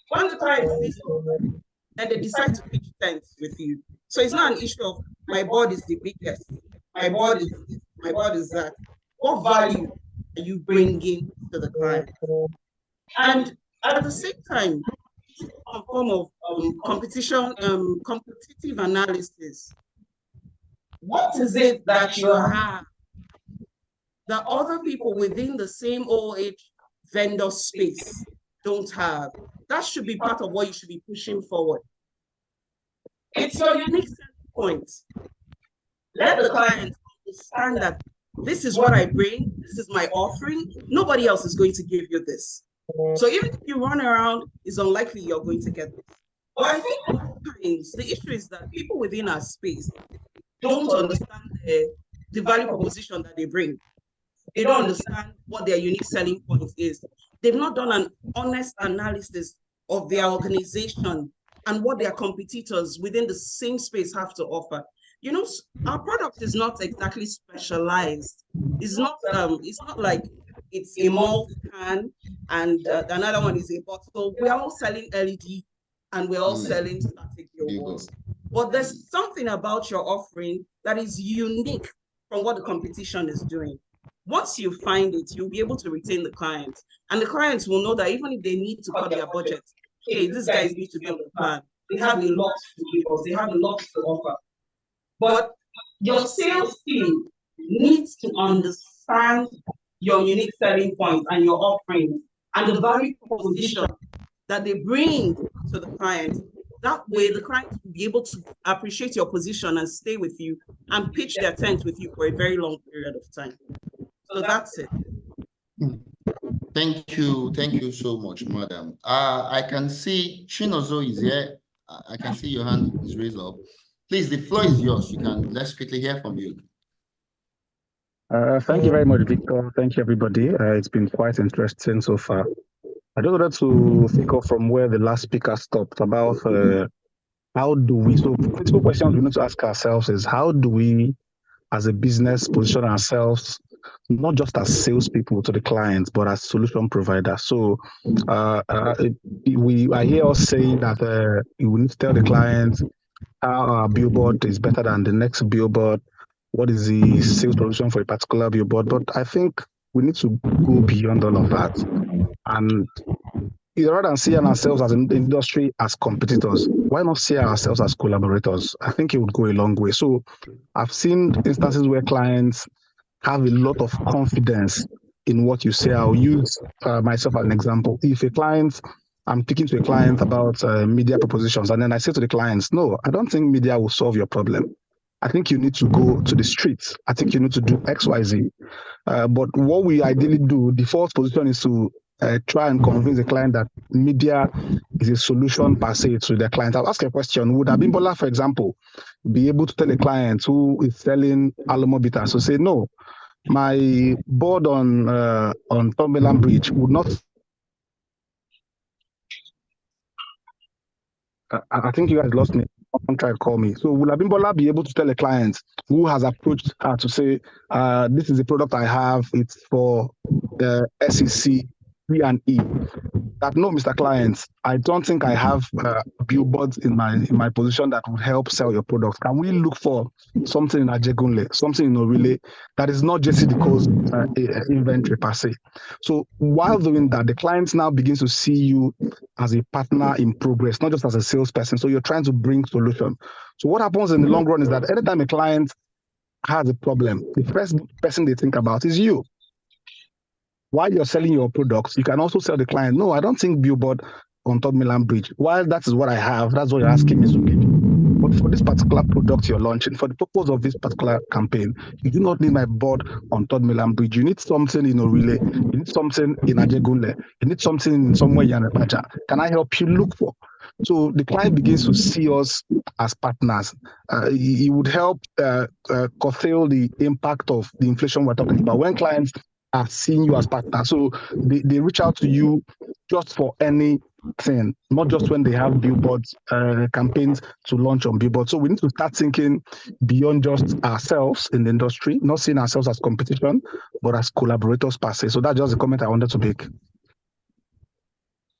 When the client sees it, then they decide to pitch tents with you. So it's not an issue of my board is the biggest, my board is this, my board is that. What value are you bringing to the client? And at the same time, a form of competitive analysis. What is it that you have that other people within the same OH vendor space don't have? That should be part of what you should be pushing forward. It's your unique selling point. Let the client understand that this is what I bring, this is my offering. Nobody else is going to give you this. So even if you run around, it's unlikely you're going to get this. But I think sometimes the issue is that people within our space don't understand the value proposition that they bring. They don't understand what their unique selling point is. They've not done an honest analysis of their organization and what their competitors within the same space have to offer. You know, our product is not exactly specialized. It's not like it's a malt can and another one is a bottle. We're all selling LED and we're all selling static billboards. But there's something about your offering that is unique from what the competition is doing. Once you find it, you'll be able to retain the clients. And the clients will know that even if they need to cut their budget, hey, these guys need to be on the plan. They have a lot to give us. They have a lot to offer. But your sales team needs to understand your unique selling point and your offering and the value proposition that they bring to the client. That way, the client will be able to appreciate your position and stay with you and pitch their tent with you for a very long period of time. So that's it. Thank you so much, madam. I can see Chinozo is here. I can see your hand is raised up. Please, the floor is yours. Let's quickly hear from you. Thank you very much, Victor. Thank you, everybody. It's been quite interesting so far. I just wanted to think of from where the last speaker stopped about how do we, so critical questions we need to ask ourselves is how do we, as a business, position ourselves not just as salespeople to the clients, but as solution providers. So I hear us saying that we need to tell the clients how our billboard is better than the next billboard. What is the sales proposition for a particular billboard? But I think we need to go beyond all of that. And rather than seeing ourselves as an industry as competitors, why not see ourselves as collaborators? I think it would go a long way. So I've seen instances where clients have a lot of confidence in what you say. I'll use myself as an example. If a client, I'm speaking to a client about media propositions, and then I say to the clients, no, I don't think media will solve your problem. I think you need to go to the streets. I think you need to do X, Y, Z. But what we ideally do, the first position is to try and convince the client that media is a solution per se to their client. I'll ask a question. Would Abimbola, for example, be able to tell a client who is selling Alomo bitters to say, no, my board on Funmilayo Bridge would not. I think you guys lost me. Someone tried to call me. So will Abimbola be able to tell a client who has approached her to say, this is a product I have, it's for the SEC, B&E, that no, Mr. Client, I don't think I have billboards in my position that would help sell your product. Can we look for something in Ajegunle, something in Orile that is not just Decaux inventory per se? So while doing that, the client now begins to see you as a partner in progress, not just as a salesperson. So you're trying to bring solution. So what happens in the long run is that anytime a client has a problem, the first person they think about is you. While you're selling your products, you can also tell the client, no, I don't think billboard on Funmilayo Bridge. While that is what I have, that's what you're asking me to give. But for this particular product you're launching, for the purpose of this particular campaign, you do not need my board on Funmilayo Bridge. You need something in Orile, you need something in Ajegunle, you need something in somewhere in Yanapaja. Can I help you look for? So the client begins to see us as partners. It would help curtail the impact of the inflation we're talking about. When clients are seeing you as partners, so they reach out to you just for anything, not just when they have billboards campaigns to launch on billboards. So we need to start thinking beyond just ourselves in the industry, not seeing ourselves as competition, but as collaborators per se. So that's just a comment I wanted to make.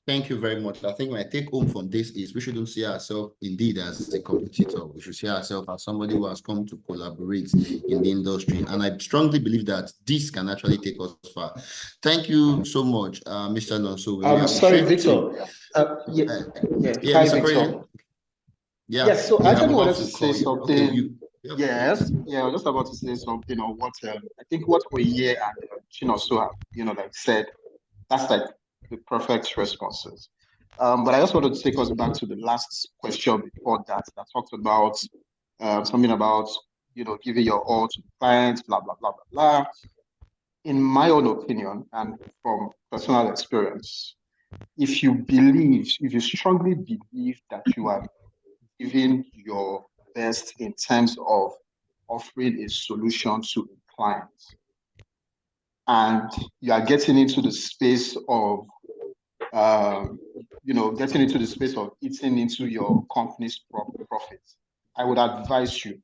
Thank you very much. I think my take home from this is we shouldn't see ourselves indeed as a competitor. We should see ourselves as somebody who has come to collaborate in the industry. And I strongly believe that this can actually take us far. Thank you so much, Mr. Alonso. Sorry, Victor. Mr. Victor. Yes, so I just wanted to say something. Okay, yes, I was just about to say something on what I think what Oye and Chinoso have, like said. That's like the perfect responses. But I just wanted to take us back to the last question before that talked about something about, giving your all to the clients, blah, blah, blah, blah, blah. In my own opinion, and from personal experience, if you strongly believe that you are giving your best in terms of offering a solution to a client, and you are getting into the space of getting into the space of eating into your company's profits, I would advise you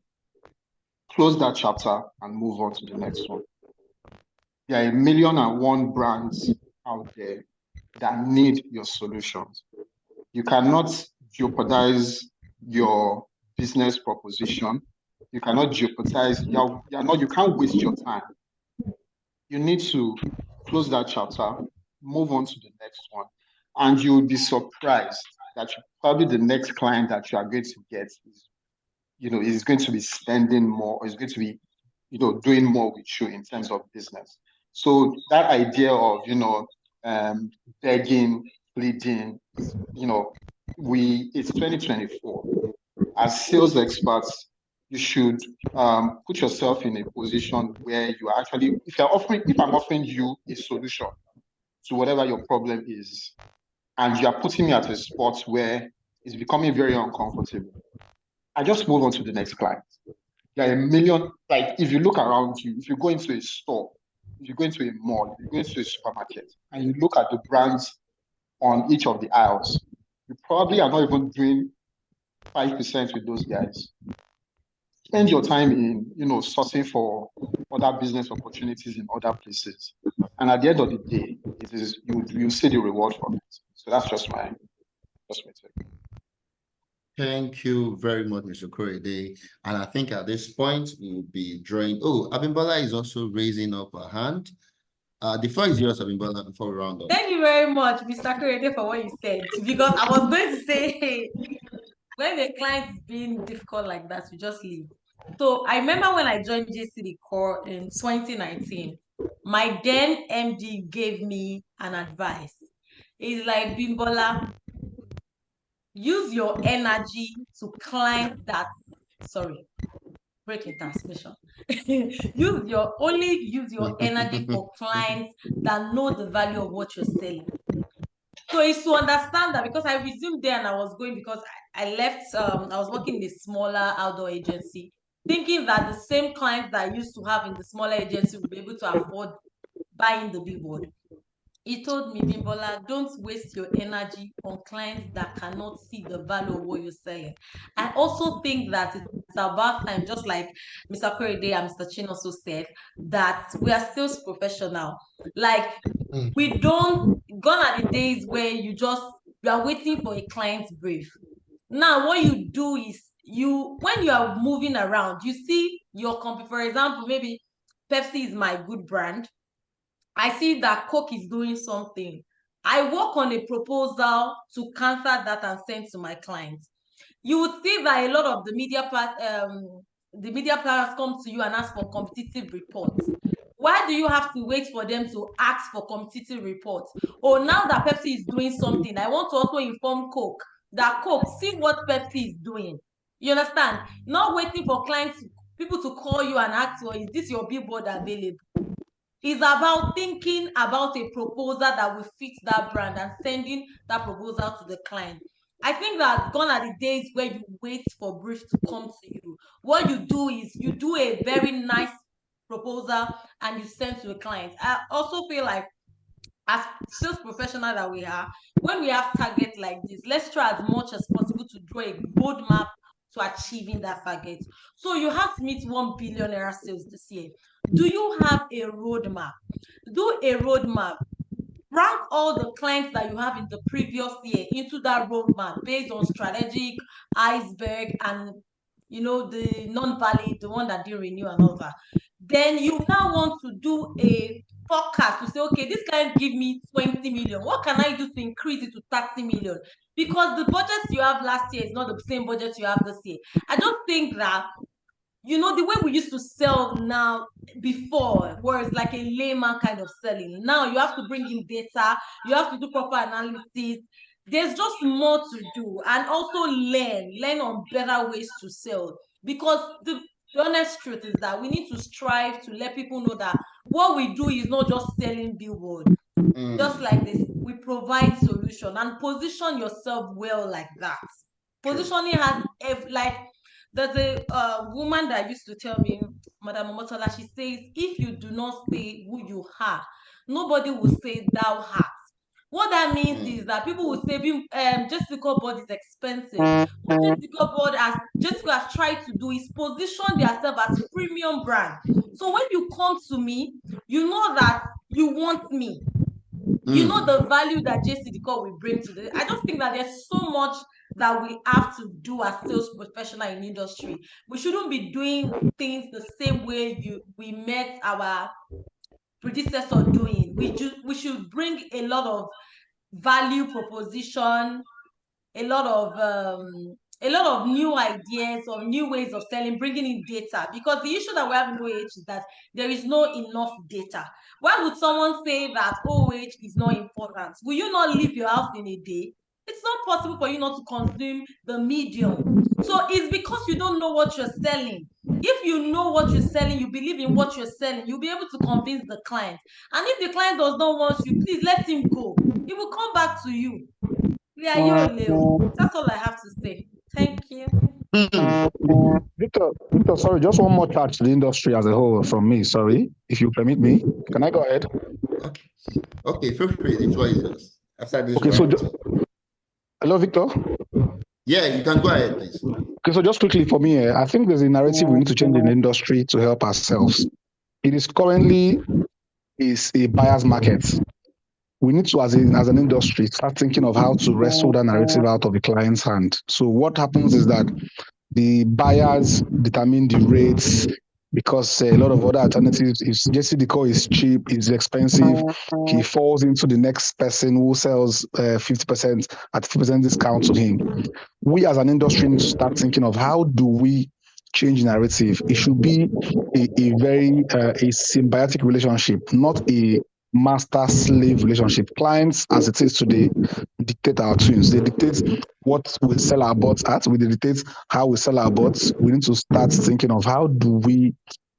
close that chapter and move on to the next one. There are 1,000,001 brands out there that need your solutions. You cannot jeopardize your business proposition. You cannot jeopardize, you can't waste your time. You need to close that chapter, move on to the next one, and you'll be surprised that probably the next client that you are going to get is going to be spending more, is going to be, doing more with you in terms of business. So that idea of, begging, pleading, it's 2024. As sales experts, you should put yourself in a position where you are actually, if I'm offering you a solution to whatever your problem is, and you are putting me at a spot where it's becoming very uncomfortable, I just move on to the next client. There are 1,000,000, like if you look around you, if you go into a store, if you go into a mall, if you go into a supermarket, and you look at the brands on each of the aisles, you probably are not even doing 5% with those guys. Spend your time in, sourcing for other business opportunities in other places. And at the end of the day, it is you see the reward from it. So that's just my take. Thank you very much, Mr. Korede. And I think at this point, we will be drawing. Oh, Abimbola is also raising up a hand. The floor is yours, Abimbola, before we round up. Thank you very much, Mr. Korede, for what you said. Because I was going to say, when the client is being difficult like that, you just leave. So I remember when I joined JC Decaux in 2019, my then MD gave me an advice. It's like, Abimbola, use your energy to clients that, sorry, breaking transmission. use your energy for clients that know the value of what you're selling. So it's to understand that, because I resumed there and I was going, because I left, I was working in a smaller outdoor agency, thinking that the same clients that I used to have in the smaller agency would be able to afford buying the billboard. He told me, Abimbola, don't waste your energy on clients that cannot see the value of what you're selling. I also think that it's about time, just like Mr. Korede and Mr. Chin also said, that we are sales professional. Like, we don't, gone are the days where you are waiting for a client's brief. Now, what you do is, when you are moving around, you see your company, for example, maybe Pepsi is my good brand. I see that Coke is doing something. I work on a proposal to counter that and send to my clients. You would see that a lot of the media players come to you and ask for competitive reports. Why do you have to wait for them to ask for competitive reports? Oh, now that Pepsi is doing something, I want to also inform Coke that, Coke, see what Pepsi is doing. You understand? Not waiting for people to call you and ask for, is this your billboard available? It's about thinking about a proposal that will fit that brand and sending that proposal to the client. I think that gone are the days where you wait for briefs to come to you. What you do is you do a very nice proposal and you send to a client. I also feel like, as sales professional that we are, when we have targets like this, let's try as much as possible to draw a roadmap to achieving that target. So you have to meet 1 billion naira sales this year. Do you have a roadmap? Do a roadmap. Rank all the clients that you have in the previous year into that roadmap based on strategic, iceberg, and the non-valid, the one that didn't renew and all that. Then you now want to do a forecast to say, okay, this client give me 20 million. What can I do to increase it to 30 million? Because the budget you have last year is not the same budget you have this year. I don't think that, the way we used to sell now before was like a layman kind of selling. Now you have to bring in data, you have to do proper analysis. There's just more to do, and also learn on better ways to sell. Because the honest truth is that we need to strive to let people know that what we do is not just selling billboard. Just like this, we provide solution, and position yourself well like that. Positioning has, like, there's a woman that used to tell me, Madam Motola, she says, if you do not say who you are, nobody will say thou art. What that means is that people will say, Jessica board is expensive. What Jessica has tried to do is position themselves as premium brand. So when you come to me, you know that you want me. You know the value that JC Decaux will bring to this. I just think that there's so much that we have to do as sales professional in industry. We shouldn't be doing things the same way we met our predecessor doing. We should bring a lot of value proposition, a lot of new ideas or new ways of selling, bringing in data. Because the issue that we have in OH is that there is no enough data. Why would someone say that OH is not important? Will you not leave your house in a day? It's not possible for you not to consume the medium. So it's because you don't know what you're selling. If you know what you're selling, you believe in what you're selling, you'll be able to convince the client. And if the client does not want you, please let him go. He will come back to you. Yeah, that's all I have to say. Thank you. Victor, sorry, just one more touch to the industry as a whole from me. Sorry, if you permit me. Can I go ahead? Okay, feel free. The floor is yours. After this hello, Victor? Yeah, you can go ahead, please. Okay, so just quickly for me, I think there's a narrative we need to change in the industry to help ourselves. It is currently a buyer's market. We need to, as an industry, start thinking of how to wrestle that narrative out of the client's hand. So what happens is that the buyers determine the rates, because a lot of other alternatives, if JC Decaux is cheap, is expensive, he falls into the next person who sells 50% at 50% discount to him. We as an industry need to start thinking of how do we change narrative. It should be a very a symbiotic relationship, not a master-slave relationship. Clients, as it is today, dictate our tunes. They dictate what we sell our bots at. We dictate how we sell our bots. We need to start thinking of how do we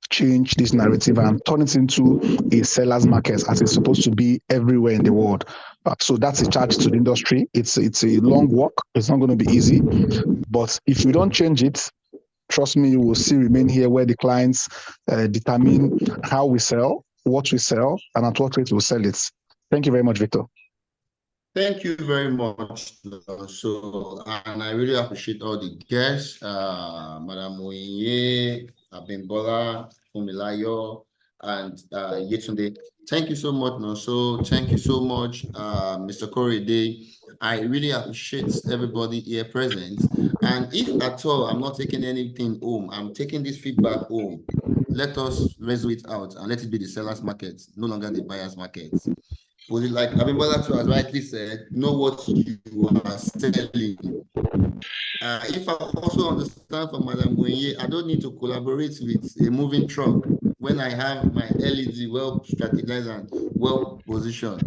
change this narrative and turn it into a seller's market as it's supposed to be everywhere in the world. So that's a charge to the industry. It's a long walk. It's not going to be easy. But if we don't change it, trust me, you will still remain here where the clients determine how we sell, what we sell, and at what rate we sell it. Thank you very much, Victor. Thank you very much. So, and I really appreciate all the guests, Madam Onyinye, Abimbola, Funmilayo, and Yetunde. Thank you so much, no. So thank you so much, Mr. Korede. I really appreciate everybody here present. And if at all I'm not taking anything home, I'm taking this feedback home. Let us resolve it out and let it be the seller's market, no longer the buyer's market. Was it like Abimbola has rightly said, know what you are selling. If I also understand from Madam Onyinye, I don't need to collaborate with a moving truck when I have my LED well strategized and well positioned.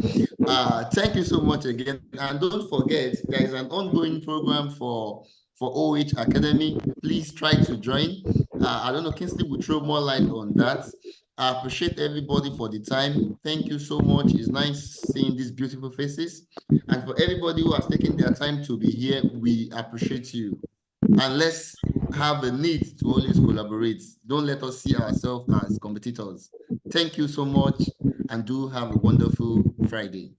Thank you so much again. And don't forget, there is an ongoing program for OH Academy. Please try to join. I don't know, Kingsley will throw more light on that. I appreciate everybody for the time. Thank you so much. It's nice seeing these beautiful faces. And for everybody who has taken their time to be here, we appreciate you. And let's have a need to always collaborate. Don't let us see ourselves as competitors. Thank you so much, and do have a wonderful Friday.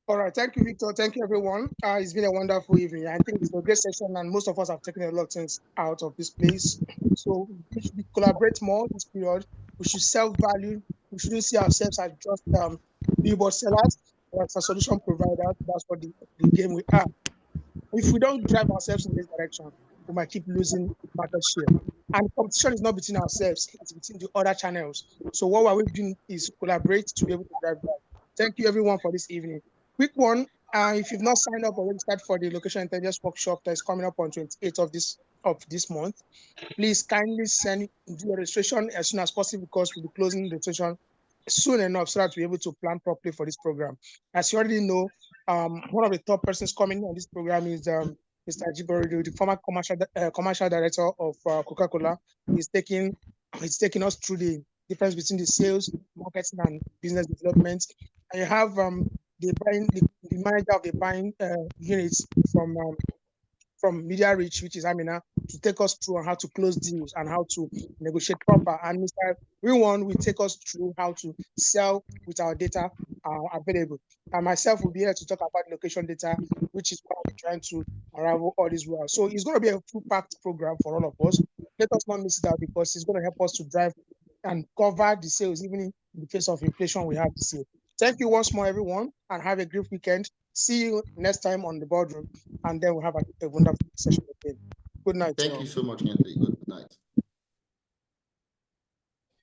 All right, thank you, Victor. Thank you, everyone. It's been a wonderful evening. I think it's a great session, and most of us have taken a lot of things out of this place. So we should collaborate more this period. We should self-value. We shouldn't see ourselves as just billboard sellers or as a solution provider. That's what the game we are. If we don't drive ourselves in this direction, we might keep losing market share. And competition is not between ourselves, it's between the other channels. So what we're doing is collaborate to be able to drive that. Thank you, everyone, for this evening. Quick one, if you've not signed up or registered for the location intelligence workshop that is coming up on 28th of this month, please kindly do your registration as soon as possible, because we'll be closing the registration soon enough so that we're able to plan properly for this program. As you already know, one of the top persons coming on this program is Mr. Ajibori, the former commercial director of Coca-Cola. He's taking us through the difference between the sales, marketing, and business development. And you have the manager of the buying units from Media Reach, which is Amina, to take us through on how to close deals and how to negotiate proper. And Mr. Rewan will take us through how to sell with our data available. And myself will be here to talk about location data, which is what we're trying to unravel all this well. So it's going to be a full-packed program for all of us. Let us not miss it out, because it's going to help us to drive and cover the sales, even in the face of inflation we have this year. Thank you once more, everyone, and have a great weekend. See you next time on the boardroom, and then we'll have a wonderful session again. Good night. Thank you so much, Anthony. Good night.